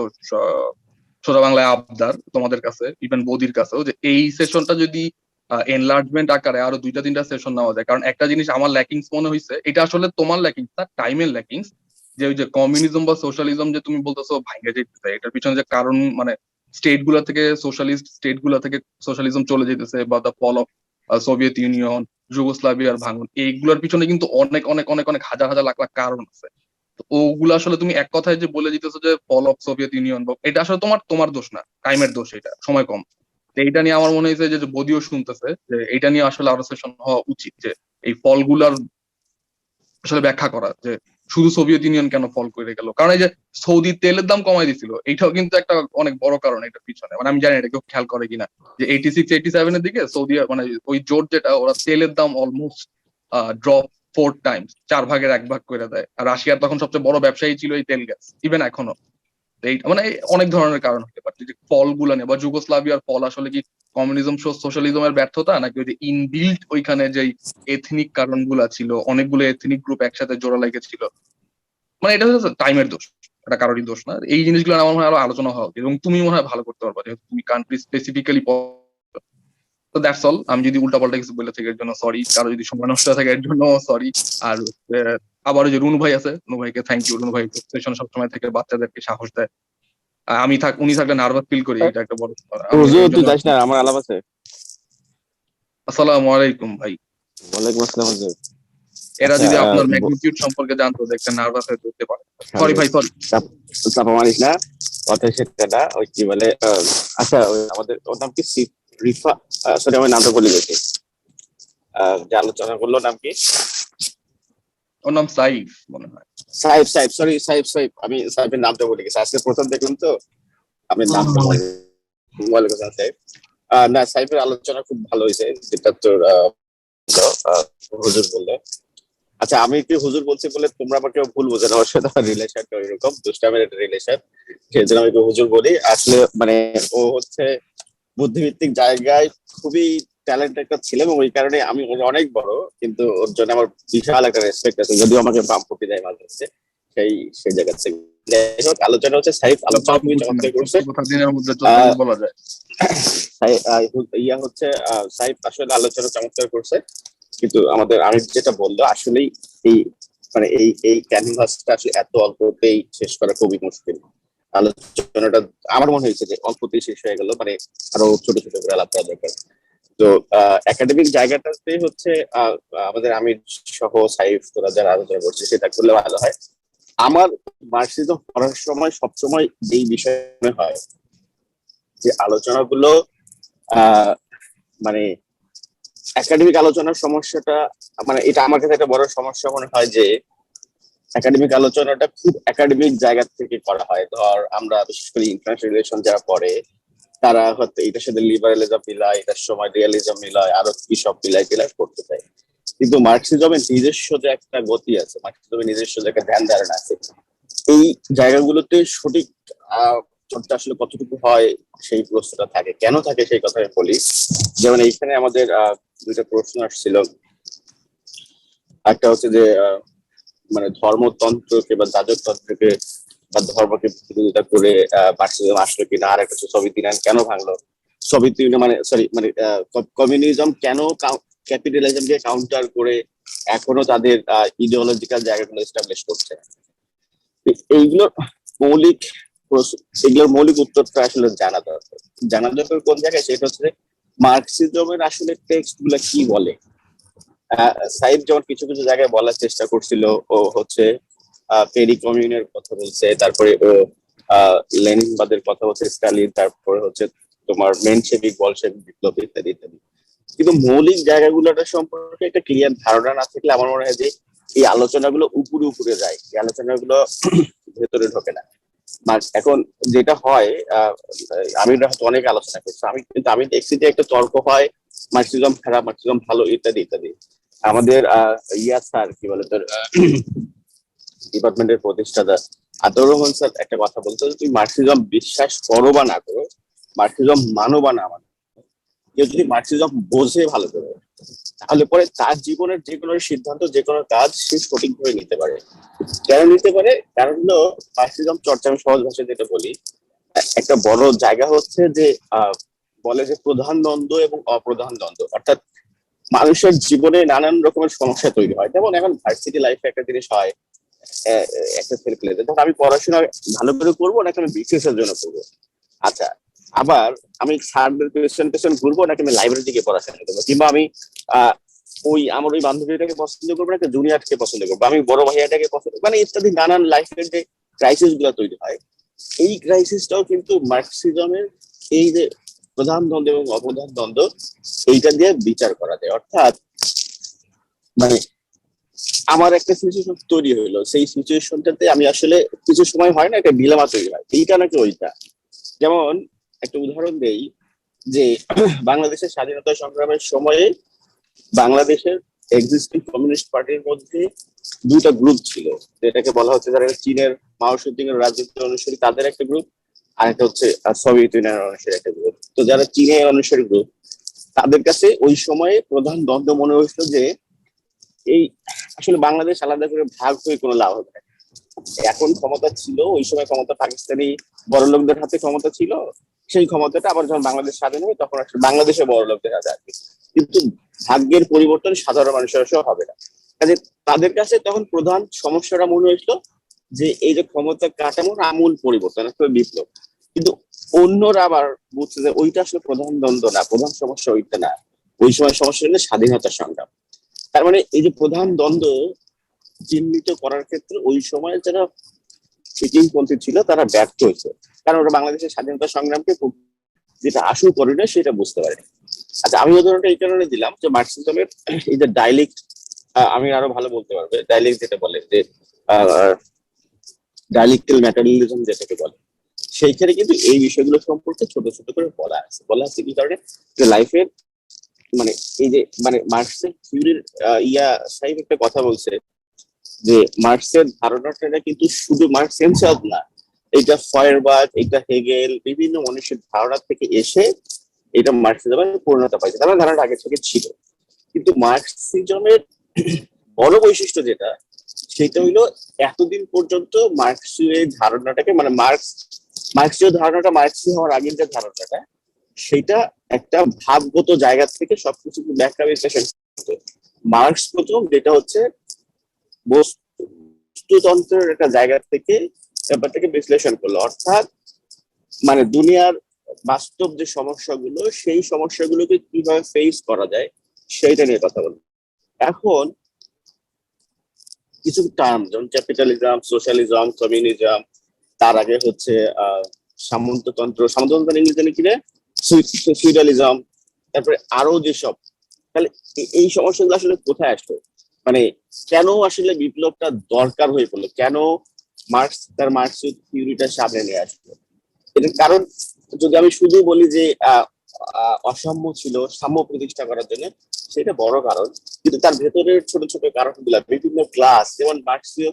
সোজা বাংলায় আবদার তোমাদের কাছে, ইভেন বৌদির কাছেও, যে এই সেশনটা যদি এনলার্জমেন্ট আকারে আরো 2-3টা সেশন নেওয়া যায়। কারণ একটা জিনিস আমার ল্যাকিংস মনে হয়েছে, এটা আসলে তোমার ল্যাকিংস না, টাইমের ল্যাকিংস, যে ওই যে কমিউনিজম বা সোশ্যালিজম যে তুমি বলতেছো ভাঙে যেতেছে, এটার পিছনে যে কারণ মানে স্টেট গুলা থেকে সোশ্যালিস্ট স্টেট গুলা থেকে সোশ্যালিজম চলে যেতেছে, বা the fall of Soviet Union, যুগোস্লাভিয়ার ভাঙন, এইগুলোর পিছনে কিন্তু অনেক অনেক অনেক অনেক হাজার হাজার লাখ লাখ কারণ আছে। তো ওগুলো আসলে তুমি এক কথায় যে বলে দিতেছো যে ফল অফ সোভিয়েত ইউনিয়ন, এটা আসলে তোমার তোমার দোষ না, টাইমের দোষ, এটা সময় কম। তো এইটা নিয়ে আমার মনে হয়েছে যে বদিও শুনতেছে, যে এটা নিয়ে আসলে আরো সেশন হওয়া উচিত, যে এই ফলগুলার আসলে ব্যাখ্যা করা, যে শুধু সোভিয়েত ইউনিয়ন কেন ফল করে গেল। কারণ এই যে সৌদি তেলের দাম কমাই দিছিল, এইটাও কিন্তু একটা অনেক বড় কারণ এটার পিছনে, মানে আমি জানি এটা কেউ খেয়াল করে কিনা, যে 86-87 এর দিকে সৌদি মানে ওই জোট যেটা, ওরা তেলের দাম অলমোস্ট ড্রপ 4 টাইমস, 4 ভাগের 1 ভাগ করে দেয়। আর রাশিয়ার তখন সবচেয়ে বড় ব্যবসায়ী ছিল এই তেল গ্যাস, ইভেন এখনো। এই মানে অনেক ধরনের কারণ হতে পারে, যে ফলগুলো নিয়ে, বা যুগোস্লাভিয়ার ফল আসলে কি কমিউনিজম সোশ্যালিজমের ব্যর্থতা, নাকি ওই যে ইনবিল্ট ওইখানে যে এথনিক কারণগুলা ছিল, অনেকগুলো এথনিক গ্রুপ একসাথে জোড়া লেগেছিল, মানে এটা হচ্ছে টাইমের দোষ, এটা কারোরই দোষ না। এই জিনিসগুলো আমার মনে হয় আরো আলোচনা হওয়া উচিত, এবং তুমি মনে হয় ভালো করতে পারবা, যেহেতু তুমি কান্ট্রি স্পেসিফিক্যালি। তো দ্যাটস অল, আমি যদি উল্টাপাল্টা কিছু বলে থাকি এর জন্য সরি, কারো যদি সময় নষ্ট হয়ে থাকে এর জন্য সরি। আর আবার ওই যে রুনু ভাই আছে, রুনু ভাইকে থ্যাংক ইউ, রুনু ভাই সেশন সবসময় থেকে বাচ্চাদেরকে সাহস দেয়। উনি থাকলে নার্ভাস ফিল করি, এটা একটা বড় ব্যাপার। আমি হুজুর এর তুই জন্য যাস না, আমার আলাপ আছে। আসসালামু আলাইকুম ভাই। ওয়ালাইকুম আসসালাম হুজুর। এরা আচ্ছা যদি আপনার ম্যাগনিটিউড সম্পর্কে জানতো, দেখতেন নার্ভাস হয়ে পড়তে পারে। সরি ভাই, সরি। চাপা মারিস না, কথা সেটা না, ওই কি বলে আচ্ছা ওই আমাদের ওর নাম কি রিফা, সরি আমার নামটা বলে গেছি, যে আলোচনা করলো নাম কি? ওর নাম সাইফ মনে হয়। সাহেব সাহেব, সরি সাহেব সাহেব, আমি সাহেবের নামটা বলে গেছি, আজকে প্রথম দেখলাম তো আমি নামটা বলে। ওয়ালাইকুম আসসালাম সাহেব। না, সাহেবের আলোচনা খুব ভালো হয়েছে, যেটা তোর হুজুর বললো। আচ্ছা, আমি কি হুজুর বলছি বলে তোমরা আমাকে ভুল বোঝো না, ওর সাথে আমার রিলেশনটা এরকম দুষ্টামের একটা রিলেশন, সেই জন্য আমি হুজুর বলি। আসলে মানে ও হচ্ছে বুদ্ধিভিত্তিক জায়গায় খুবই ট্যালেন্ট একটা ছিল, এবং ওই কারণে আমি ওর অনেক বড়, কিন্তু ওর জন্য আমার বিশাল একটা রেসপেক্ট আছে, যদিও আমাকে বামপন্থী দেয় মাঝে মাঝে সেই জায়গা থেকে। যাই হোক, আলোচনা হচ্ছে সাইফ আলোচনা খুবই চমৎকার করছে। কথা দিনের মধ্যে 14 দিন বলা যায়। ইয়া হচ্ছে সাইফ আসলে আলোচনা চমৎকার করছে, কিন্তু আমাদের আমি যেটা বললো আসলেই এই মানে এই ক্যানভাসটা আসলে এত অল্পতেই শেষ করা খুবই মুশকিল। আলোচনাটা আমার মনে হয়েছে যে অল্পতেই শেষ হয়ে গেল, মানে আরো ছোট ছোট করে আলাপ করা দরকার। তো একাডেমিক জায়গাটাতে হচ্ছে আমাদের আমির সহ সাইফ তোরা যারা আলোচনা করছে সেটা করলে ভালো হয়। আমার মার্কসিজম পড়ার সময় সবসময় যেই বিষয় মনে হয় যে আলোচনাগুলো মানে একাডেমিক আলোচনার সমস্যাটা, মানে এটা আমার কাছে একটা বড় সমস্যা মনে হয়, যে একাডেমিক আলোচনাটা খুব একাডেমিক জায়গা থেকে করা হয়। ধর আমরা বিশেষ করে ইন্টারন্যাশনাল রিলেশন যারা পড়ে তারা হয়তো এটার সাথে লিবারালিজম মিলায়, এটার সময় রিয়ালিজম মিলায়, আরো কি সব মিলাই টিলাই করতে চায়। কিন্তু মার্কসিজমের নিজস্ব যে একটা গতি আছে, মার্কসিজমের নিজস্ব যে একটা ধ্যান ধারণা আছে, এই জায়গাগুলোতে সঠিক চর্চা আসলে কতটুকু হয় সেই প্রশ্নটা থাকে। কেন থাকে সেই কথা আমি বলি। যেমন এইখানে আমাদের দুইটা প্রশ্ন আসছিল। একটা হচ্ছে যে মানে ধর্মতন্ত্রকে বা যাজকতন্ত্রকে বা ধর্মকে বিরোধিতা করে মার্কসিজম আসলো কিনা, আর একটা হচ্ছে সোভিয়েত ইউনিয়ন কেন ভাঙলো, সোভিয়েত ইউনিয়ন মানে সরি মানে কমিউনিজম কেন ক্যাপিটালিজমকে কাউন্টার করে এখনো তাদের ইডিওলজিক্যাল জায়গাগুলো এস্টাবলিশ করছে। এইগুলোর মৌলিক এগুলোর মৌলিক উত্তরটা আসলে জানা দরকার। জানা দরকার কোন জায়গায়, সেটা হচ্ছে মার্কসিজমের আসলে টেক্সট গুলা কি বলে। সাইদ যেমন কিছু কিছু জায়গায় বলার চেষ্টা করছিল, ও হচ্ছে পেরি কমিউনের কথা বলছে, তারপরে ও লেনিনবাদের কথা বলছে, স্টালিন, তারপরে হচ্ছে তোমার মেনশেভিক বলশেভিক বিপ্লব ইত্যাদি ইত্যাদি। কিন্তু মৌলিক জায়গাগুলোটা সম্পর্কে একটা ক্লিয়ার ধারণা না থাকলে আমার মনে হয় যে এই আলোচনাগুলো উপরে উপরে যায়, এই আলোচনাগুলো ভেতরে ঢোকে না। এখন যেটা হয়, আমি হয়তো অনেক আলোচনা করছি, আমি দেখছি যে একটা তর্ক হয় মার্কসিজম খারাপ, মার্কসিজম ভালো, ইত্যাদি ইত্যাদি। আমাদের স্যার কি বলে তোর ডিপার্টমেন্টের প্রতিষ্ঠাতা আতাউর রহমান স্যার একটা কথা বলতো, তুমি মার্কসিজম বিশ্বাস করো বা না করো, মার্কসিজম মানো বা না মানো, কেউ যদি মার্কসিজম বোঝে ভালো করে, তাহলে পরে তার জীবনের যে কোনো সিদ্ধান্ত, যে কোনো কাজ সে সঠিকভাবে নিতে পারে। কেন নিতে পারে? কারণ হলো মার্কসিজম চর্চা, আমি সহজ ভাষায় যেটা বলি, একটা বড় জায়গা হচ্ছে যে বলে যে প্রধান দ্বন্দ্ব এবং অপ্রধান দ্বন্দ্ব, অর্থাৎ মানুষের জীবনে নানান রকমের সমস্যা তৈরি হয়। যেমন এখন ভার্সিটি লাইফে একটা জিনিস হয়, একটা ছেলে পেলে ধর আমি পড়াশোনা ভালো করে করবো নাকি আমি বিসিএস এর জন্য করবো, আচ্ছা, আবার আমি স্যারদের পেছন ঘুরবো নাকি আমি লাইব্রেরি গিয়ে পড়াশোনা করবো, কিংবা আমি আমার ওই বান্ধবীটাকে পছন্দ করবো নাকি জুনিয়রকে পছন্দ করবো, আমি বড় ভাইয়াটাকে পছন্দ, মানে ইত্যাদি নানান লাইফের যে ক্রাইসিস গুলো তৈরি হয়, এই ক্রাইসিসটাও কিন্তু মার্কসিজমের এই যে প্রধান দ্বন্দ্ব এবং অপ্রধান দ্বন্দ্ব, এইটা দিয়ে বিচার করা যায়। অর্থাৎ মানে আমার একটা সিচুয়েশন তৈরি হইলো, সেই সিচুয়েশনটাতে আমি আসলে কিছু সময় হয় না একটা ডিলেমা তৈরি হয়, এইটা নাকি ওইটা। যেমন একটা উদাহরণ দেই যে বাংলাদেশের স্বাধীনতা সংগ্রামের সময়ে বাংলাদেশের এক্সিস্টিং কমিউনিস্ট পার্টির মধ্যে দুইটা গ্রুপ ছিল, যেটাকে বলা হচ্ছে যারা চীনের মাও সেতুংয়ের রাজনীতি অনুসারী তাদের একটা গ্রুপ, আর একটা হচ্ছে সোভিয়েত ইউনিয়নের অনুসারী একটা গ্রুপ। তো যারা চীনের অনুসারী গ্রুপ, তাদের কাছে ওই সময়ে প্রধান দ্বন্দ্ব মনে হয়েছিল যে এই আসলে বাংলাদেশ আলাদা করে ভাগ হয়ে কোনো লাভ হবে না। এখন ক্ষমতা ছিল, ওই সময় ক্ষমতা পাকিস্তানি বড় লোকদের হাতে ক্ষমতা ছিল, সেই ক্ষমতাটা আবার যখন বাংলাদেশ স্বাধীন হবে তখন আসলে বাংলাদেশে বড় লোকদের হাতে আসবে, কিন্তু ভাগ্যের পরিবর্তন সাধারণ মানুষের হবে না। কাজে তাদের কাছে তখন প্রধান সমস্যাটা মনে হয়েছিল যে এই যে ক্ষমতা কাঠামোর আমূল পরিবর্তন, একটা বিপ্লব। কিন্তু অন্যরা আবার বুঝছে যে ওইটা আসলে প্রধান দ্বন্দ্ব না, প্রধান সমস্যা ওইটা না, ওই সময় সমস্যা হলো স্বাধীনতা সংগ্রাম। তার মানে এই যে প্রধান দ্বন্দ্ব চিহ্নিত করার ক্ষেত্রে ওই সময় যারা চিটিংপন্থী ছিল তারা ব্যর্থ হয়েছে, কারণ ওরা বাংলাদেশের স্বাধীনতা সংগ্রামকে যেটা আসল করে না সেটা বুঝতে পারে। আচ্ছা, আমি উদাহরণটা এই কারণে দিলাম যে মার্কসিজমের এই যে ডায়ালেক্ট, আমি আরো ভালো বলতে পারবে, ডায়ালেক্ট যেটা বলে যে ডায়ালেক্টাল ম্যাটেরিয়ালিজম যেটাকে বলে, সেইখানে কিন্তু এই বিষয়গুলো সম্পর্কে ছোট ছোট করে বলা আছে কি কারণে, যে লাইফের মানে এই যে মানে মার্কসের থিওরির সাহেব একটা কথা বলছে যে মার্কসের ধারণাটা কিন্তু শুধু মার্কস হিমসেলফ না, এটা ফয়েরবার্গ, এটা হেগেল, বিভিন্ন মানুষের ধারণা থেকে এসে এটা মার্কসিজমের পূর্ণতা পাইছে। তার ধারণাটা আগে থেকে ছিল, কিন্তু মার্কসিজমের বড় বৈশিষ্ট্য যেটা, সেটা হইলো এতদিন পর্যন্ত মার্কসীয় ধারণাটাকে মানে মার্কসীয় ধারণাটা মার্কসি হওয়ার আগের যে ধারণাটা, সেটা একটা ভাবগত জায়গা থেকে সবকিছু ব্যাখ্যা বিশ্লেষণ করতে। মার্কস প্রথম যেটা হচ্ছে বস্তুতন্ত্রের একটা জায়গা থেকে ব্যাপারটাকে বিশ্লেষণ করলো, অর্থাৎ মানে দুনিয়ার বাস্তব যে সমস্যাগুলো, সেই সমস্যাগুলোকে কিভাবে ফেস করা যায় সেইটা নিয়ে কথা বলবো। এখন কিছু টার্ম যেমন ক্যাপিটালিজম, সোশ্যালিজম, কমিউনিজম, তার আগে হচ্ছে সামন্ততন্ত্র ইংরেজি কি রে, ফিউডালিজম, তারপরে আরো যেসব, তাহলে এই সমস্যাগুলো আসলে কোথায় আসলো, মানে কেন আসলে বিপ্লবটা দরকার হয়ে পড়লো, কেন মার্কস তার মার্কসীয় থিওরিটা সামনে নিয়ে আসলো, এটার কারণ যদি আমি শুধু বলি যে অসাম্য ছিল সাম্য প্রতিষ্ঠা করার জন্য, সেটা বড় কারণ, কিন্তু তার ভেতরের ছোট ছোট কারণগুলা বিভিন্ন ক্লাস, যেমন মার্কসীয়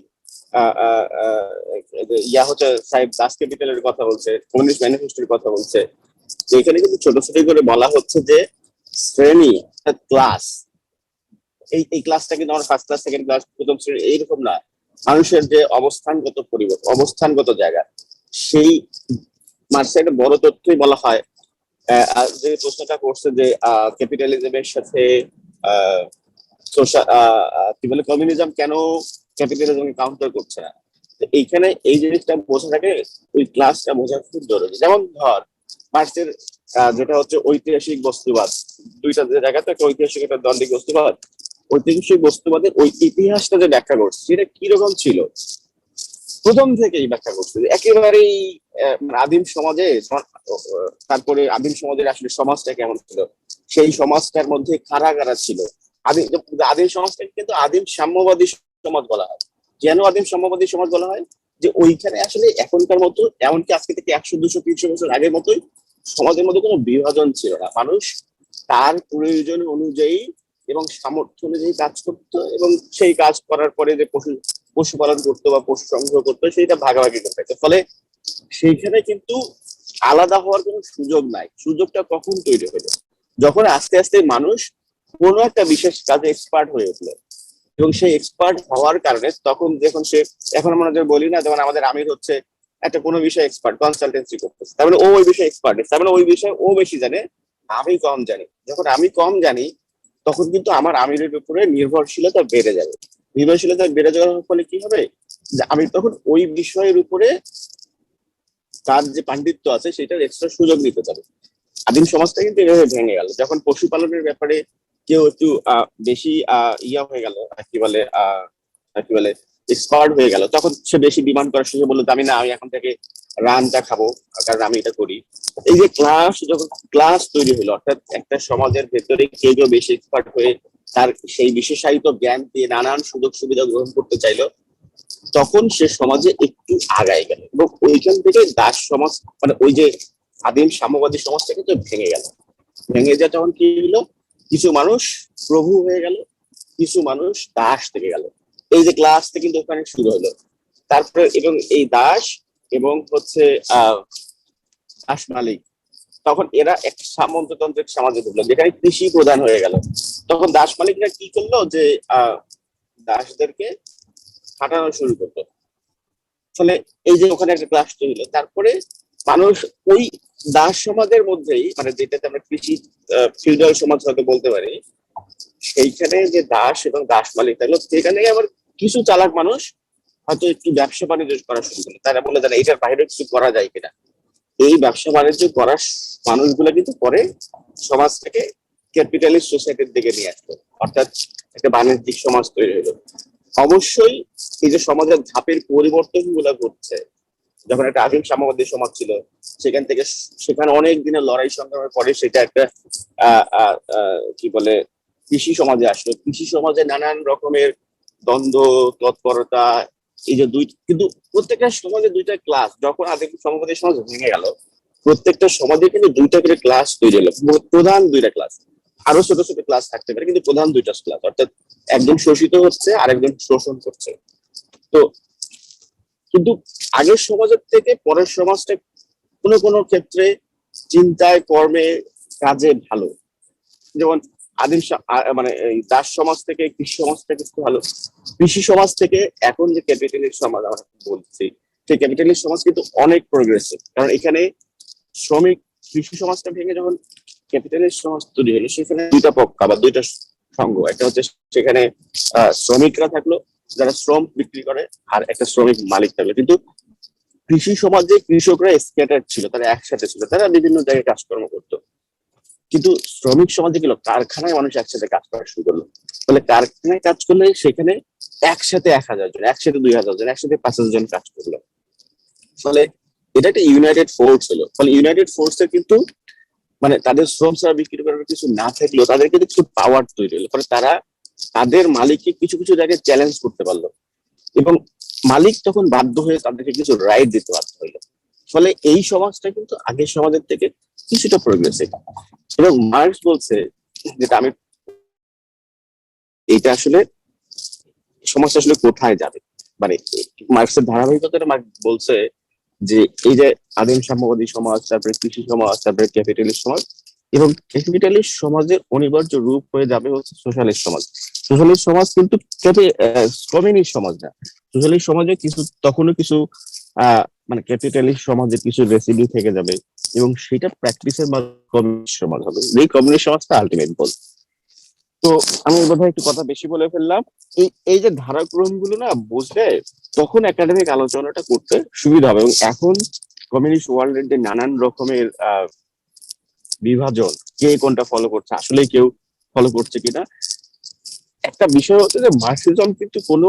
ইয়া হচ্ছে সাহেব দাস ক্যাপিটালের কথা বলছে, কমিউনিস্ট ম্যানিফেস্টোর কথা বলছে, তো এখানে কিন্তু ছোট ছোট করে বলা হচ্ছে যে শ্রেণী, ক্লাস, এই ক্লাসটা কিন্তু আমার ফার্স্ট ক্লাস, সেকেন্ড ক্লাস, প্রথম শ্রেণী এইরকম না। মানুষের যে অবস্থানগত পরিবর্তন, অবস্থানগত জায়গা, সেই মার্কসের একটা বড় তথ্যই বলা হয়। যে প্রশ্নটা করছে যে ক্যাপিটালিজমের সাথে কি বলে কমিউনিজম কেন ক্যাপিটালিজমকে কাউন্টার করছে না, তো এইখানে এই জিনিসটা বোঝা থাকে, ওই ক্লাসটা বোঝা খুব জরুরি। যেমন ধর মার্কসের যেটা হচ্ছে ঐতিহাসিক বস্তুবাদ, দুইটা যে জায়গাতে একটা ঐতিহাসিক একটা দ্বন্দ্বিক বস্তুবাদ, ঐতিহাসিক বস্তুবাদের ওই ইতিহাসটা যে ব্যাখ্যা করছে সেটা কিরকম ছিল প্রথম থেকেই ব্যাখ্যা করছে। একেবারেই আদিম সমাজে, তারপরে আদিম সমাজের আসলে সমাজটা কেমন ছিল, সেই সমাজটার মধ্যে কারা কারা ছিল। আদিম সমাজটাকে কিন্তু আদিম সাম্যবাদী সমাজ বলা হয়। কেন আদিম সাম্যবাদী সমাজ বলা হয়? যে ওইখানে আসলে এখনকার মতো, এমনকি আজকে থেকে 100, 200, 300 বছর আগের মতোই সমাজের মধ্যে কোনো বিভাজন ছিল না। মানুষ তার প্রয়োজন অনুযায়ী এবং সামর্থ্য অনুযায়ী কাজ করতো, এবং সেই কাজ করার পরে যে পশুপালন করতো বা পশু সংগ্রহ করতো, সেইটা ভাগাভাগি করতে। ফলে সেইখানে কিন্তু আলাদা হওয়ার কোনো সুযোগ নাই। সুযোগটা কখন তৈরি হলো? যখন আস্তে আস্তে মানুষ কোনো একটা বিশেষ কাজে এক্সপার্ট হয়ে উঠলো, এবং সেই এক্সপার্ট হওয়ার কারণে তখন যখন সে, এখন আমরা যে বলি না, যেমন আমাদের আমির হচ্ছে একটা কোনো বিষয়ে এক্সপার্ট, কনসালটেন্সি করতেছে, তার মানে ও ওই বিষয়ে এক্সপার্ট, তার মানে ওই বিষয়ে ও বেশি জানে, আমি কম জানি। যখন আমি কম জানি তখন কিন্তু আমার আমিরের উপরে নির্ভরশীলতা বেড়ে যাবে। নির্ভরশীলতা বেড়ে যাওয়ার ফলে কি হবে, যে আমি তখন ওই বিষয়ের উপরে তার যে পাণ্ডিত্য আছে সেটার এক্সট্রা সুযোগ নিতে পারে। আদিম সমাজটা কিন্তু এভাবে ভেঙে গেল যখন পশুপালনের ব্যাপারে কেউ একটু বেশি ইয়া হয়ে গেল, কি বলে এক্সপার্ট হয়ে গেল, তখন সে বেশি ডিমান্ড করার সুযোগ বললো, আমি না, আমি এখন থেকে রানটা খাবো, কারণ আমি এটা করি। এই যে ক্লাস, যখন ক্লাস তৈরি হলো, অর্থাৎ একটা সমাজের ভেতরে কেউ কেউ বেশি এক্সপার্ট হয়ে তার সেই বিশেষায়িত জ্ঞান দিয়ে নানান সুযোগ সুবিধা গ্রহণ করতে চাইলো, তখন সে সমাজে একটু আগায় গেল, এবং ওইখান থেকে দাস সমাজ, মানে ওই যে আদিম সাম্যবাদী সমাজটা কিন্তু ভেঙে গেল। ভেঙে যা তখন কি হলো, কিছু মানুষ প্রভু হয়ে গেল, কিছু মানুষ দাস থেকে গেল। এই যে ক্লাসটা কিন্তু ওখানে শুরু হলো। তারপরে এবং এই দাস এবং হচ্ছে দাস মালিক, তখন এরা একটা সামন্ততান্ত্রিক সমাজে ঢুকলো যেখানে কৃষি প্রধান হয়ে গেল। তখন দাস মালিকরা কি করলো, যে দাসদেরকে খাটানো শুরু করলো। ফলে এই যে ওখানে একটা ক্লাস তৈরি হলো। তারপরে মানুষ ওই দাস সমাজের মধ্যেই, মানে যেটাতে আমরা কৃষি ফিউডাল সমাজ হয়তো বলতে পারি, সেইখানে যে দাস এবং দাস মালিক থাকলো, সেখানে আবার কিছু চালাক মানুষ হয়তো একটু ব্যবসা বাণিজ্য করা শুরু করলো। তারা বলে যে এটার বাইরে কিছু করা যায় কিনা। এই ব্যবসা বাণিজ্য করার মানুষগুলো কিন্তু পরে সমাজটাকে ক্যাপিটালিস্ট সোসাইটির দিকে নিয়ে আসলো, অর্থাৎ একটা বাণিজ্যিক সমাজ তৈরি হলো। অবশ্যই এই যে সমাজের ধাপের পরিবর্তন গুলা ঘটছে, যখন একটা আদিম সাম্যবাদী সমাজ ছিল, সেখান থেকে সেখানে অনেক দিনের লড়াই সংগ্রামের পরে সেটা একটা কি বলে কৃষি সমাজে আসলো। কৃষি সমাজে নানান রকমের দ্বন্দ্ব, তৎপরতা, এই যে কিন্তু প্রত্যেকটা সমাজে দুইটা ক্লাস। যখন আদিম সাম্যবাদী সমাজ ভেঙে গেল, প্রত্যেকটা সমাজে কিন্তু দুইটা করে ক্লাস তৈরি হলো, প্রধান দুইটা ক্লাস। আরো ছোট ছোট ক্লাস থাকতে পারে, কিন্তু প্রধান দুইটা ক্লাস, অর্থাৎ একজন শোষিত হচ্ছে আর একজন শোষণ করছে। তো কিন্তু আগের সমাজের থেকে পরের সমাজটা কোনো কোনো ক্ষেত্রে চিন্তায়, কর্মে, কাজে ভালো। যেমন আদিম মানে এই দাস সমাজ থেকে কৃষি সমাজটা কিন্তু ভালো। কৃষি সমাজ থেকে এখন যে ক্যাপিটালিস্ট সমাজ আমরা বলছি, সেই ক্যাপিটালিস্ট সমাজ কিন্তু অনেক প্রোগ্রেসিভ, কারণ এখানে শ্রমিক, কৃষি সমাজটা ভেঙে যখন ক্যাপিটালিস্ট সমাজ তৈরি হলো, সেখানে দুইটা পক্ষ বা দুইটা সংঘ, একটা হচ্ছে সেখানে শ্রমিকরা থাকলো যারা শ্রম বিক্রি করে, আর একটা শ্রমিক মালিক থাকলো। কিন্তু কৃষি সমাজে কৃষকরা স্ক্যাটার ছিল, তারা একসাথে ছিল, তারা বিভিন্ন জায়গায় কাজকর্ম করতো। কিন্তু শ্রমিক সমাজে গেল কারখানায় মানুষ একসাথে কাজ করা শুরু করলো। ফলে কারখানায় কাজ করলে সেখানে একসাথে 1000 জন, একসাথে 2000 জন, একসাথে 5000 জন কাজ করলো। ফলে এটা একটা ইউনাইটেড ফোর্স হলো। ফলে ইউনাইটেড ফোর্সের কিন্তু মানে তাদের শ্রম ছাড়া বিক্রি করার কিছু না থাকলেও তাদের কিন্তু কিছু পাওয়ার তৈরি হলো। ফলে তারা তাদের মালিককে কিছু কিছু জায়গায় চ্যালেঞ্জ করতে পারলো, এবং মালিক তখন বাধ্য হয়ে তাদেরকে কিছু রাইট দিতে বাধ্য হইলো। ফলে এই সমাজটা কিন্তু আগের সমাজের থেকে কিছুটা প্রোগ্রেসিভ। এবং মার্কস বলছে, যেটা আমি, এইটা আসলে সমাজটা আসলে কোথায় যাবে, মানে মার্কসের ধারাবাহিকতাটা মার্কস বলছে যে এই যে আদিম সাম্যবাদী সমাজ, তারপরে কৃষি সমাজ, তারপরে ক্যাপিটালিস্ট সমাজ, এবং ক্যাপিটালিস্ট সমাজের অনিবার্য রূপ হয়ে যাবে হচ্ছে সোশ্যালিস্ট সমাজ। সোশ্যালিস্ট সমাজ কিন্তু কমিউনিস্ট সমাজ না। সোশ্যালিস্ট সমাজে কিছু তখনও কিছু মানে ক্যাপিটালিস্ট সমাজের কিছু রেসিডিউ থেকে যাবে, এবং সেটা প্র্যাকটিসের মাধ্যমে কমিউনিস্ট সমাজ হবে, এই কমিউনিস্ট সমাজটা আলটিমেট গোল। তো আমি বোধহয় একটু কথা বেশি বলে ফেললাম। এই যে ধারাক্রম গুলো না বুঝলে তখন একাডেমিক আলোচনাটা করতে সুবিধা হবে। এবং এখন কমিউনিস্ট ওয়ার্ল্ডের যে নানান রকমের বিভাজন, কে কোনটা ফলো করছে, আসলে কেউ ফলো করছে কিনা, একটা বিষয় হচ্ছে যে মার্কসিজম কিন্তু কোনো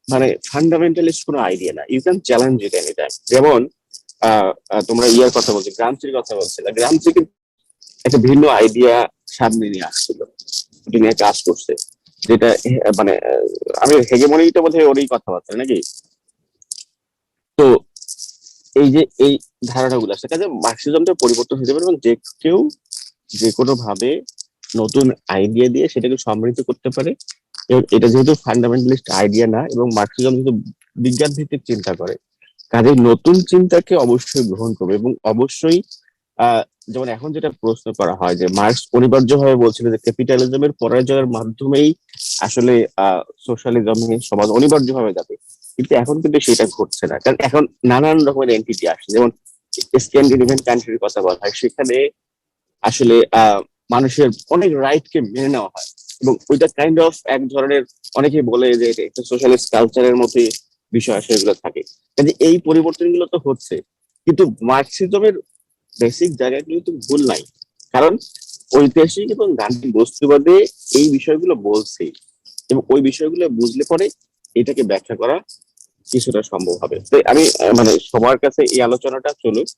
মানে ফান্ডামেন্টালিস্ট কোনো আইডিয়া না, you can challenge it any time. যেমন তোমরা ইয়ার কথা বলছো, গ্রামসির কথা বলছিলে, গ্রামসি কিন্তু একটা ভিন্ন আইডিয়া সামনে নিয়ে আসছিল, ওটি নিয়ে কাজ করছে, যেটা মানে আমি হেগেমনিটা বোধহয় ওরই কথাবার্তা নাকি। তো এই যে এই ধারণাগুলো আছে, কাজে মার্কসিজমটা পরিবর্তন হতে পারে, এবং যে কেউ যে কোনো ভাবে নতুন আইডিয়া দিয়ে সেটাকে সমৃদ্ধ করতে পারে। এবং এটা যেহেতু ফান্ডামেন্টালিস্ট আইডিয়া না, এবং মার্কসিজম যেহেতু বিজ্ঞান ভিত্তিক চিন্তা করে, কাজে নতুন চিন্তাকে অবশ্যই গ্রহণ করবে। এবং অবশ্যই যেমন এখন যেটা প্রশ্ন করা হয় যে মার্কস অনিবার্যভাবে বলছিল যে ক্যাপিটালিজমের পরাজয়ের মাধ্যমেই আসলে সোশ্যালিজমের সমাজ অনিবার্যভাবে যাবে, কিন্তু এখন কিন্তু সেটা ঘটছে না, কারণ এখন নানান রকমের এন্টিটি আসছে। যেমন স্ক্যান্ডিনেভিয়ান কান্ট্রির কথা বলা হয়, সেখানে আসলে মানুষের অনেক রাইট কে মেনে নেওয়া হয়, এবং ওইটা কাইন্ড অফ এক ধরনের, অনেকেই বলে যে এটা একটা সোশ্যালিস্ট কালচারের মতোই বিষয় সেগুলো থাকে। কাজে এই পরিবর্তনগুলো তো হচ্ছে, কিন্তু মার্কসিজমের বেসিক জায়গাগুলো তো ভুল নাই, কারণ ঐতিহাসিক এবং গান্ধী বস্তুবাদে এই বিষয়গুলো বলছে, এবং ওই বিষয়গুলো বুঝলে পরে এটাকে ব্যাখ্যা করা কিছুটা সম্ভব হবে। তো আমি মানে সবার কাছে এই আলোচনাটা চলুক,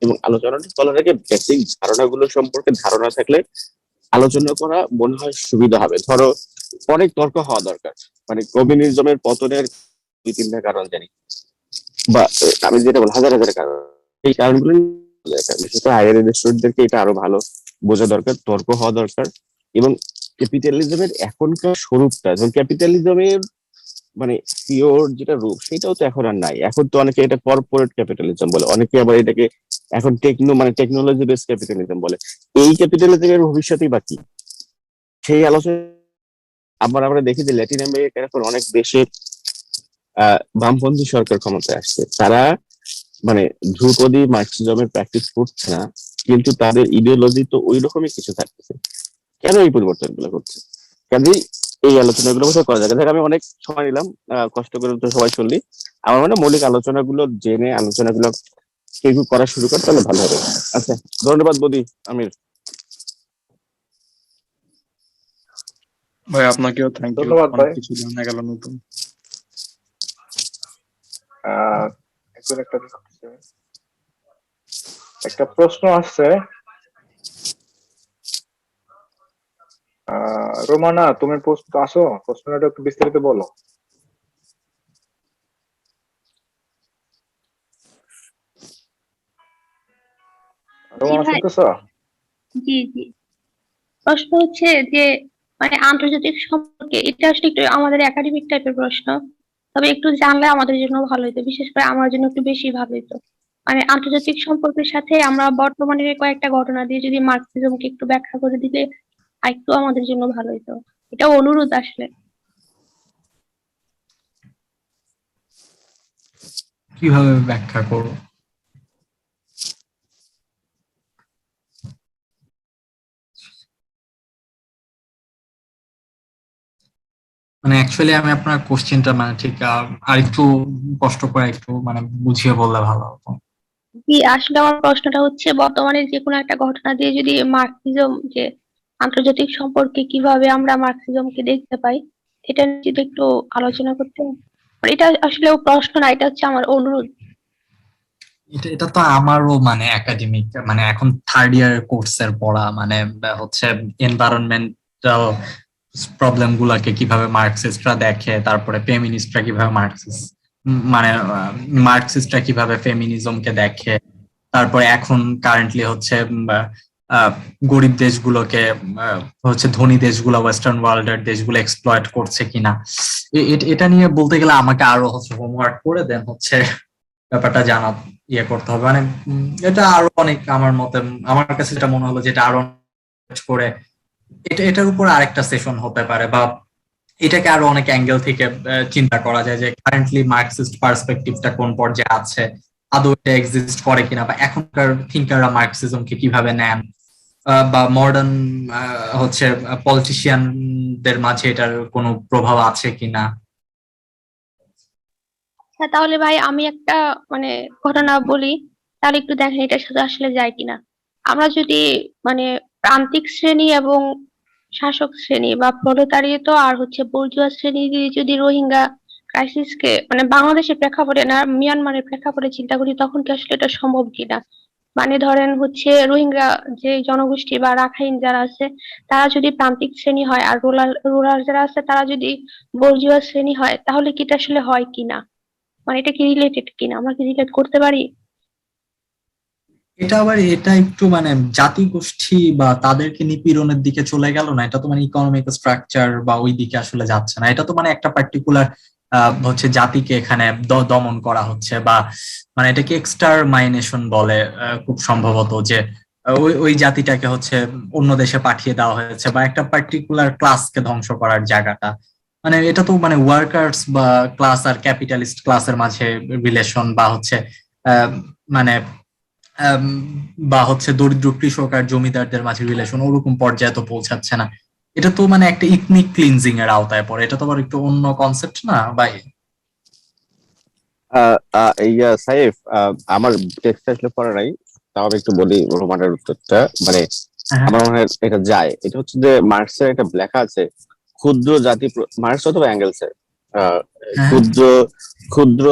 এবং আলোচনাটা চলার আগে বেসিক ধারণাগুলো সম্পর্কে ধারণা থাকলে আলোচনা করা মনে হয় সুবিধা হবে। ধরো অনেক তর্ক হওয়া দরকার, মানে কমিউনিজমের পতনের 2-3টা কারণ জানি, বা আমি যেটা বল হাজার হাজার কারণ, এই কারণগুলো বিশেষ করে হায়ার স্টুডেন্টদেরকে এটা আরো ভালো বোঝা দরকার, তর্ক হওয়া দরকার। এবং ক্যাপিটালিজমের এখনকার স্বরূপটা, যেমন ক্যাপিটালিজমের মানে পিওর যেটা রূপ, সেটাও তো এখন আর নাই। এখন তো অনেকে এটা কর্পোরেট ক্যাপিটালিজম বলে, অনেকে আবার এটাকে এখন টেকনোলজি বেস ক্যাপিটালিজম বলে। এই ক্যাপিটালিজমের ভবিষ্যৎই বাকি সেই আলোচনা। আমরা দেখি যে ল্যাটিন আমেরিকার এখন অনেক দেশে বামপন্থী সরকার ক্ষমতায় আসছে, তারা মানে ধ্রুপদী মার্কসিজমের প্র্যাকটিস করছে না, কিন্তু তাদের ইডিওলজি তো ওই রকমই কিছু থাকতেছে। কেন এই পরিবর্তনগুলো করছে? কাজেই এই আলোচনাগুলো বোধহয় করা যাবে। আমি অনেক সময় নিলাম, কষ্ট করে তো সবাই শুনলি। আমার মনে মৌলিক আলোচনাগুলো জেনে আলোচনাগুলো কেউ করা শুরু করে তাহলে ভালো হবে। আচ্ছা, ধন্যবাদ বদি আমির। ভাই আপনাকেও থ্যাংক ইউ, ধন্যবাদ অনেক ভাই। কিছু জানা গেল নতুন। একবার একটা প্রশ্ন আসছে। রোমানা, তুমি প্রশ্ন আসো, প্রশ্নটা একটু বিস্তারিত বলো। রোমানা ভাই। শুনতেছ? জি জি, প্রশ্ন হচ্ছে যে মানে আন্তর্জাতিক সম্পর্কে, এটা আসলে একটু আমাদের একাডেমিক টাইপের প্রশ্ন, তবে একটু জানলে আমাদের জন্য ভালো হতো, বিশেষ করে আমার জন্য একটু বেশি ভালো হতো। মানে আন্তর্জাতিক সম্পর্কের সাথে আমরা বর্তমানে কয়েকটা ঘটনা দিয়ে যদি মার্কসিজমকে একটু ব্যাখ্যা করে দিলে একটু আমাদের জন্য ভালো হতো, এটা অনুরোধ আসলে। কিভাবে ব্যাখ্যা করবো? মানে অ্যাকচুয়ালি আমি আপনার কোশ্চেনটা মানে ঠিক আর একটু কষ্ট করে একটু মানে বুঝিয়ে বললে ভালো হতো। জি, আসলে আমার প্রশ্নটা হচ্ছে বর্তমানে যে কোনো একটা ঘটনা দিয়ে যদি মার্কসিজম, যে আন্তর্জাতিক সম্পর্কে কিভাবে আমরা মার্কসিজমকে দেখতে পাই, এটা নিয়ে যদি একটু আলোচনা করতে। এটা আসলে প্রশ্ন না, এটা হচ্ছে আমার অনুরোধ। এটা তো আমারও মানে একাডেমিক, মানে এখন থার্ড ইয়ার কোর্সের পড়া, মানে হচ্ছে এনভায়রনমেন্টাল প্রবলেম গুলাকে কিভাবে মার্কসিস্টরা দেখে, তারপরে ফেমিনিস্টরা কিভাবে মার্কসিস্টরা কিভাবে ফেমিনিজমকে দেখে, তারপরে এখন কারেন্টলি হচ্ছে গরিব দেশগুলোকে হচ্ছে ধনী দেশগুলো ওয়েস্টার্ন ওয়ার্ল্ডের দেশগুলো এক্সপ্লয়েট করছে কিনা, এটা নিয়ে বলতে গেলে আমাকে আরো হচ্ছে হোমওয়ার্ক করে দেন হচ্ছে ব্যাপারটা জানা করতে হবে। মানে এটা আরো অনেক আমার মতে, আমার কাছে যেটা মনে হলো যেটা আরো করে এটার উপর আরেকটা সেশন হতে পারে, বা এটাকে আরো অনেক অ্যাঙ্গেল থেকে চিন্তা করা যায় যে কারেন্টলি মার্কসিস্ট পার্সপেক্টিভটা কোন পর্যায়ে আছে, আদৌ এটা এক্সিস্ট করে কিনা, বা এখনকার থিঙ্কাররা মার্কসিজমকে কিভাবে নেন, বা মডার্ন হচ্ছে পলিটিশিয়ানদের মাঝে এটার কোনো প্রভাব আছে কিনা। হ্যাঁ, তাহলে ভাই আমি একটা মানে ঘটনা বলি, তাহলে একটু দেখেন এটার সাথে আসলে যায় কিনা। আমরা যদি মানে প্রান্তিক শ্রেণী এবং শাসক শ্রেণী বা প্রলেতারিয়েত আর হচ্ছে বর্জুয়া শ্রেণী যদি রোহিঙ্গা ক্রাইসিসকে মানে বাংলাদেশের প্রেক্ষাপটে না মিয়ানমারের প্রেক্ষাপটে চিন্তা করি, তখন কি আসলে এটা সম্ভব কিনা। মানে ধরেন হচ্ছে রোহিঙ্গা যে জনগোষ্ঠী বা রাখাইন যারা আছে তারা যদি প্রান্তিক শ্রেণী হয়, আর রুরাল রুরাল যারা আছে তারা যদি বর্জুয়া শ্রেণী হয়, তাহলে কি এটা আসলে হয় কিনা, মানে এটা কি রিলেটেড কিনা, আমরা কি রিলেট করতে পারি? এটা আবার এটা একটু মানে জাতিগোষ্ঠী বা তাদেরকে নিপীড়নের দিকে চলে গেল না, এটা তো মানে ইকোনমিক স্ট্রাকচার বা ওই দিকে আসলে যাচ্ছে না, এটা তো মানে একটা পার্টিকুলার হচ্ছে জাতিকে এখানে দমন করা হচ্ছে, বা মানে এটাকে এক্সটারমাইনেশন বলে খুব সম্ভবত, যে ওই জাতিটাকে হচ্ছে অন্য দেশে পাঠিয়ে দেওয়া হয়েছে, বা একটা পার্টিকুলার ক্লাসকে ধ্বংস করার জায়গাটা। মানে এটা তো মানে ওয়ার্কার্স বা ক্লাস আর ক্যাপিটালিস্ট ক্লাসের মাঝে রিলেশন, বা হচ্ছে মানে বা হচ্ছে দরিদ্র কৃষক আর জমিদারদের মাঝে রিলেশন ওরকম পর্যায়ে তো পৌঁছাচ্ছে না। এটা তো মানে একটা ইথনিক ক্লিনজিং এর আওতায় পড়ে, এটা তো আবার একটু অন্য কনসেপ্ট না ভাই? সাইফ, আমার টেক্সট আসলে পড়া নাই, তাও আমি একটু বলি রোমানের উত্তরটা। মানে হ্যাঁ আমার মনে হয় এটা যায়, এটা হচ্ছে যে মার্কসের একটা লেখা আছে, ক্ষুদ্র জাতি, মার্কস অথবা অ্যাঙ্গেলসের হ্যাঁ ক্ষুদ্র ক্ষুদ্র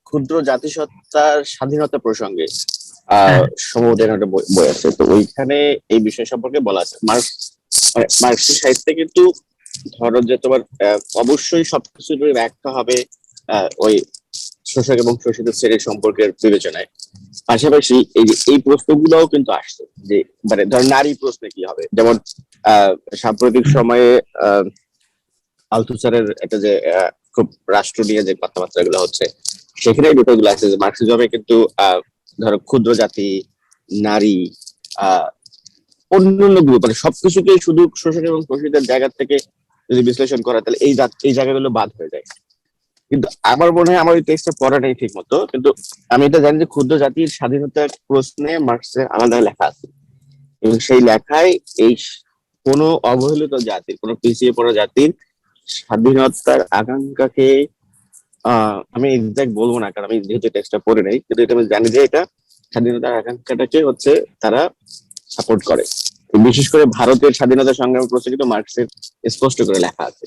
ক্ষুদ্র জাতিসত্তার স্বাধীনতা প্রসঙ্গে হ্যাঁ সম্ভবত এরকম একটা বই আছে, তো ওইখানে এই বিষয় সম্পর্কে বলা আছে। মার্কসের সাহিত্যে কিন্তু ধরো যে তোমার অবশ্যই সবকিছুর ব্যাখ্যা হবে ওই শোষক এবং শোষিত শ্রেণীর সম্পর্কের বিবেচনায়, পাশাপাশি এই যে এই প্রশ্নগুলোও কিন্তু আসছে, যে মানে ধর নারী প্রশ্নে কি হবে, যেমন সাম্প্রতিক সময়ে আলথুসারের একটা যে খুব রাষ্ট্র নিয়ে যে কথাবার্তা গুলো হচ্ছে, সেখানে এই বিষয়গুলো আছে যে মার্কসিজমে কিন্তু ধরো ক্ষুদ্র জাতি, নারী, অন্যান্য গ্রুপ, মানে সবকিছুকে শুধু শোষণ এবং শোষিতের জায়গা থেকে যদি বিশ্লেষণ করা, তাহলে এই জায়গাগুলো বাদ হয়ে যায়। কিন্তু আমার মনে হয় আমার ওই টেক্সটটা পড়া নেই ঠিক মতো, কিন্তু আমি এটা জানি যে ক্ষুদ্র জাতির স্বাধীনতার প্রশ্নে মার্কসের আলাদা লেখা আছে, এবং সেই লেখায় এই কোনো অবহেলিত জাতির, কোনো পিছিয়ে পড়া জাতির স্বাধীনতার আকাঙ্ক্ষাকে আমি এক্সাক্ট বলবো না, কারণ আমি যেহেতু টেক্সটটা পড়ে নেই, কিন্তু এটা আমি জানি যে এটা স্বাধীনতার আকাঙ্ক্ষাটাকে হচ্ছে তারা সাপোর্ট করে। বিশেষ করে ভারতের স্বাধীনতা সংগ্রামের প্রশ্নে কিন্তু মার্কসের স্পষ্ট করে লেখা আছে।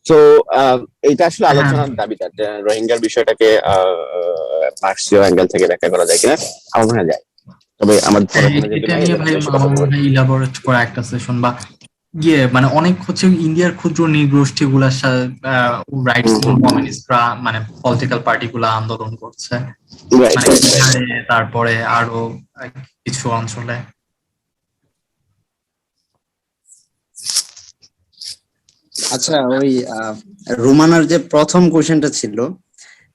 তো এইটা আসলে হ্যাঁ আলোচনার দাবিদার, রোহিঙ্গার বিষয়টাকে মার্কসীয় অ্যাঙ্গেল থেকে ব্যাখ্যা করা যায় কিনা, আমার মনে হয় যায়। তবে আমার পড়াশোনা যেহেতু এটা নাই, নিয়ে এটা ভাই নিয়ে সেটা আমার বলতে মনে পারবো হয় না। ইলাবোরেট করা একটা সেশন, বা মানে অনেক হচ্ছে ইন্ডিয়ার ক্ষুদ্র নৃগোষ্ঠী গুলার রাইটস কমিউনিস্টরা মানে পলিটিক্যাল পার্টি গুলা আন্দোলন করছে, রাইট মানে রাইট রাইট। বিহারে, তারপরে আরো কিছু অঞ্চলে। আচ্ছা, ওই রুমানার যে প্রথম কোশ্চেনটা ছিল,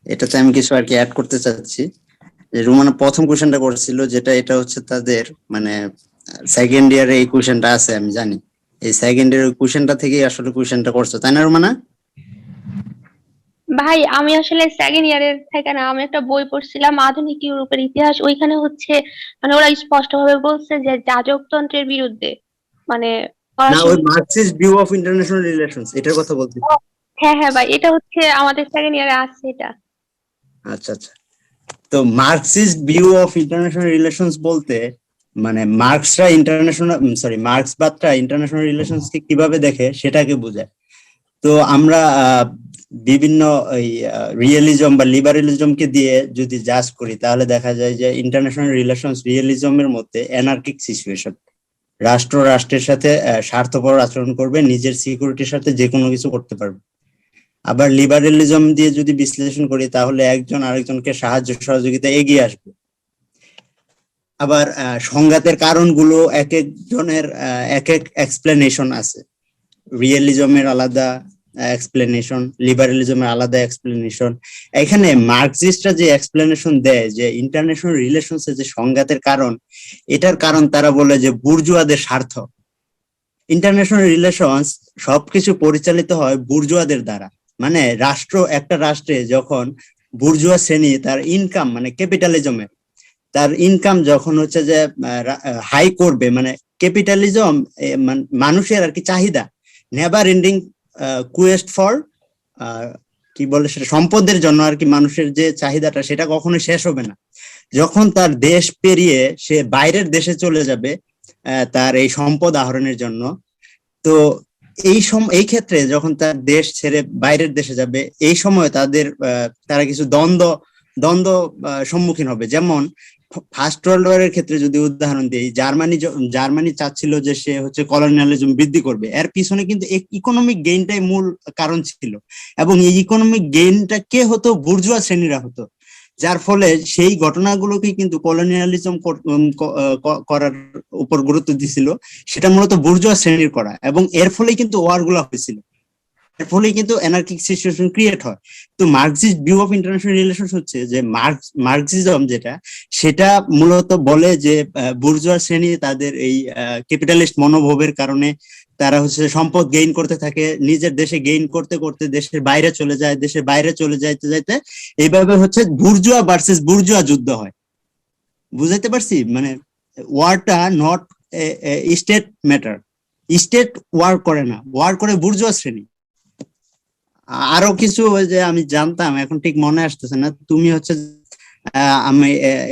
এটাতে আমি কিছু আর কি অ্যাড করতে চাচ্ছি। যে রুমানা প্রথম কোশ্চেনটা করছিল, যেটা এটা হচ্ছে তাদের মানে সেকেন্ড ইয়ারে এই কোশ্চেনটা আছে আমি জানি, এই সেকেন্ড ইয়ারের কোশ্চেনটা থেকেই আসলে কোশ্চেনটা করছো, তাই না রুমানা? ভাই আমি আসলে সেকেন্ড ইয়ারের থেকে না, আমি একটা বই পড়ছিলাম আধুনিক ইউরোপের ইতিহাস, ওইখানে হচ্ছে মানে ওরা স্পষ্ট ভাবে বলছে যে যাজকতন্ত্রের বিরুদ্ধে মানে না, ওই ফরাসি। Marxist view of international relations এটার কথা বলছি। হ্যাঁ হ্যাঁ ভাই, এটা হচ্ছে আমাদের সেকেন্ড ইয়ারে আছে এটা। আচ্ছা আচ্ছা, তো Marxist view of international relations বলতে মানে মার্কসরা ইন্টারন্যাশনাল মার্ক্সবাদটা ইন্টারন্যাশনাল রিলেশনস কে কিভাবে দেখে সেটাকে বোঝায়। তো আমরা বিভিন্ন রিয়েলিজম বা লিবারেলিজমকে দিয়ে যদি জাজ করি, তাহলে দেখা যায় যে ইন্টারন্যাশনাল রিলেশনস রিয়েলিজমের মধ্যে অ্যানার্কিক সিচুয়েশন, রাষ্ট্র রাষ্ট্রের সাথে স্বার্থপর আচরণ করবে, নিজের সিকিউরিটির সাথে যে কোনো কিছু করতে পারবে। আবার লিবারেলিজম দিয়ে যদি বিশ্লেষণ করি, তাহলে একজন আরেকজনকে সাহায্য সহযোগিতা এগিয়ে আসবে। আবার সংঘাতের কারণগুলো এক একজনের এক এক এক্সপ্লেনেশন আছে। রিয়েলিজমের আলাদা এক্সপ্লেনেশন, লিবারালিজমের আলাদা এক্সপ্লেনেশন। এখানে মার্কসিস্টরা যে এক্সপ্লেনেশন দেয় যে ইন্টারন্যাশনাল রিলেশনস যে সংঘাতের কারণ, এটার কারণ তারা বলে যে বুর্জুয়াদের স্বার্থ। ইন্টারন্যাশনাল রিলেশনস সবকিছু পরিচালিত হয় বুর্জুয়াদের দ্বারা। মানে একটা রাষ্ট্রে যখন বুর্জুয়া শ্রেণী তার ইনকাম মানে ক্যাপিটালিজমের তার ইনকাম যখন হচ্ছে যে হাই করবে, মানে ক্যাপিটালিজম মানুষের আর কি চাহিদা, নেভার এন্ডিং কুয়েস্ট ফর কি বলে সেটা, সম্পদের জন্য আর কি, মানুষের যে চাহিদাটা সেটা কখনো শেষ হবে না। যখন তার দেশ পেরিয়ে সে বাইরের দেশে চলে যাবে তার এই সম্পদ আহরণের জন্য, তো এই ক্ষেত্রে যখন তার দেশ ছেড়ে বাইরের দেশে যাবে, এই সময় তারা কিছু দ্বন্দ্ব সম্মুখীন হবে। যেমন ফার্স্ট ওয়ার্ল্ড ওয়ারের ক্ষেত্রে যদি উদাহরণ দিই, জার্মানি চাচ্ছিল যে সে হচ্ছে কলোনিয়ালিজম বৃদ্ধি করবে, এর পিছনে কিন্তু ইকোনমিক গেইনটাই মূল কারণ ছিল, এবং এই ইকোনমিক গেইনটা কে হতো, বুর্জুয়া শ্রেণীরা হতো, যার ফলে সেই ঘটনাগুলোকে কিন্তু কলোনিয়ালিজম করার উপর গুরুত্ব দিছিল, সেটা মূলত বুর্জুয়া শ্রেণীর করা, এবং এর ফলেই কিন্তু ওয়ার গুলা হয়েছিল, এর ফলেই কিন্তু অ্যানার্কিক সিচুয়েশন ক্রিয়েট হয়। তো Marxist view of international relations হচ্ছে যে মার্কসিজম সেটা মূলত বলে যে বুর্জুয়া শ্রেণী তাদের এই ক্যাপিটালিস্ট মনোভাবের কারণে তারা হচ্ছে সম্পদ গেইন করতে থাকে, নিজের দেশে গেইন করতে করতে দেশের বাইরে চলে যায়, দেশের বাইরে চলে যাইতে যাইতে এইভাবে হচ্ছে বুর্জুয়া ভার্সেস বুর্জুয়া যুদ্ধ হয়। বুঝাইতে পারছি? মানে ওয়ারটা not state matter, state war করে না, ওয়ার করে বুর্জুয়া শ্রেণী। আরো কিছু যে আমি জানতাম, এখন ঠিক মনে আসতেছে না। তুমি হচ্ছে আমি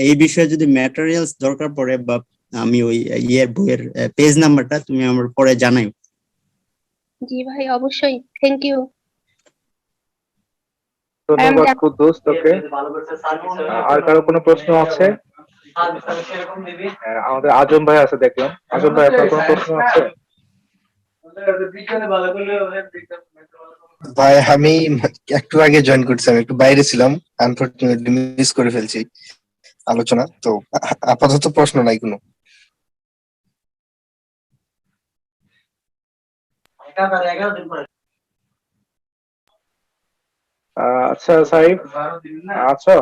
এই বিষয়ে যদি ম্যাটেরিয়ালস দরকার পড়ে, বা আমি ওই বইয়ের পেজ নাম্বারটা তুমি আমার পরে জানাই। জি ভাই, অবশ্যই, থ্যাংক ইউ। ধন্যবাদ কুদ্দুস তোকে। আর কারো কোনো প্রশ্ন আছে? আমাদের আজম ভাই আছে দেখলাম। আজম ভাই, আপনার কোনো প্রশ্ন আছে? ভাই আমি একটু আগে জয়েন করছি, আমি একটু বাইরে ছিলাম, আনফরচুনেটলি মিস করে ফেলছি আলোচনা। তো আপাতত প্রশ্ন নাই কোনো। আচ্ছা সাহিব, আছো?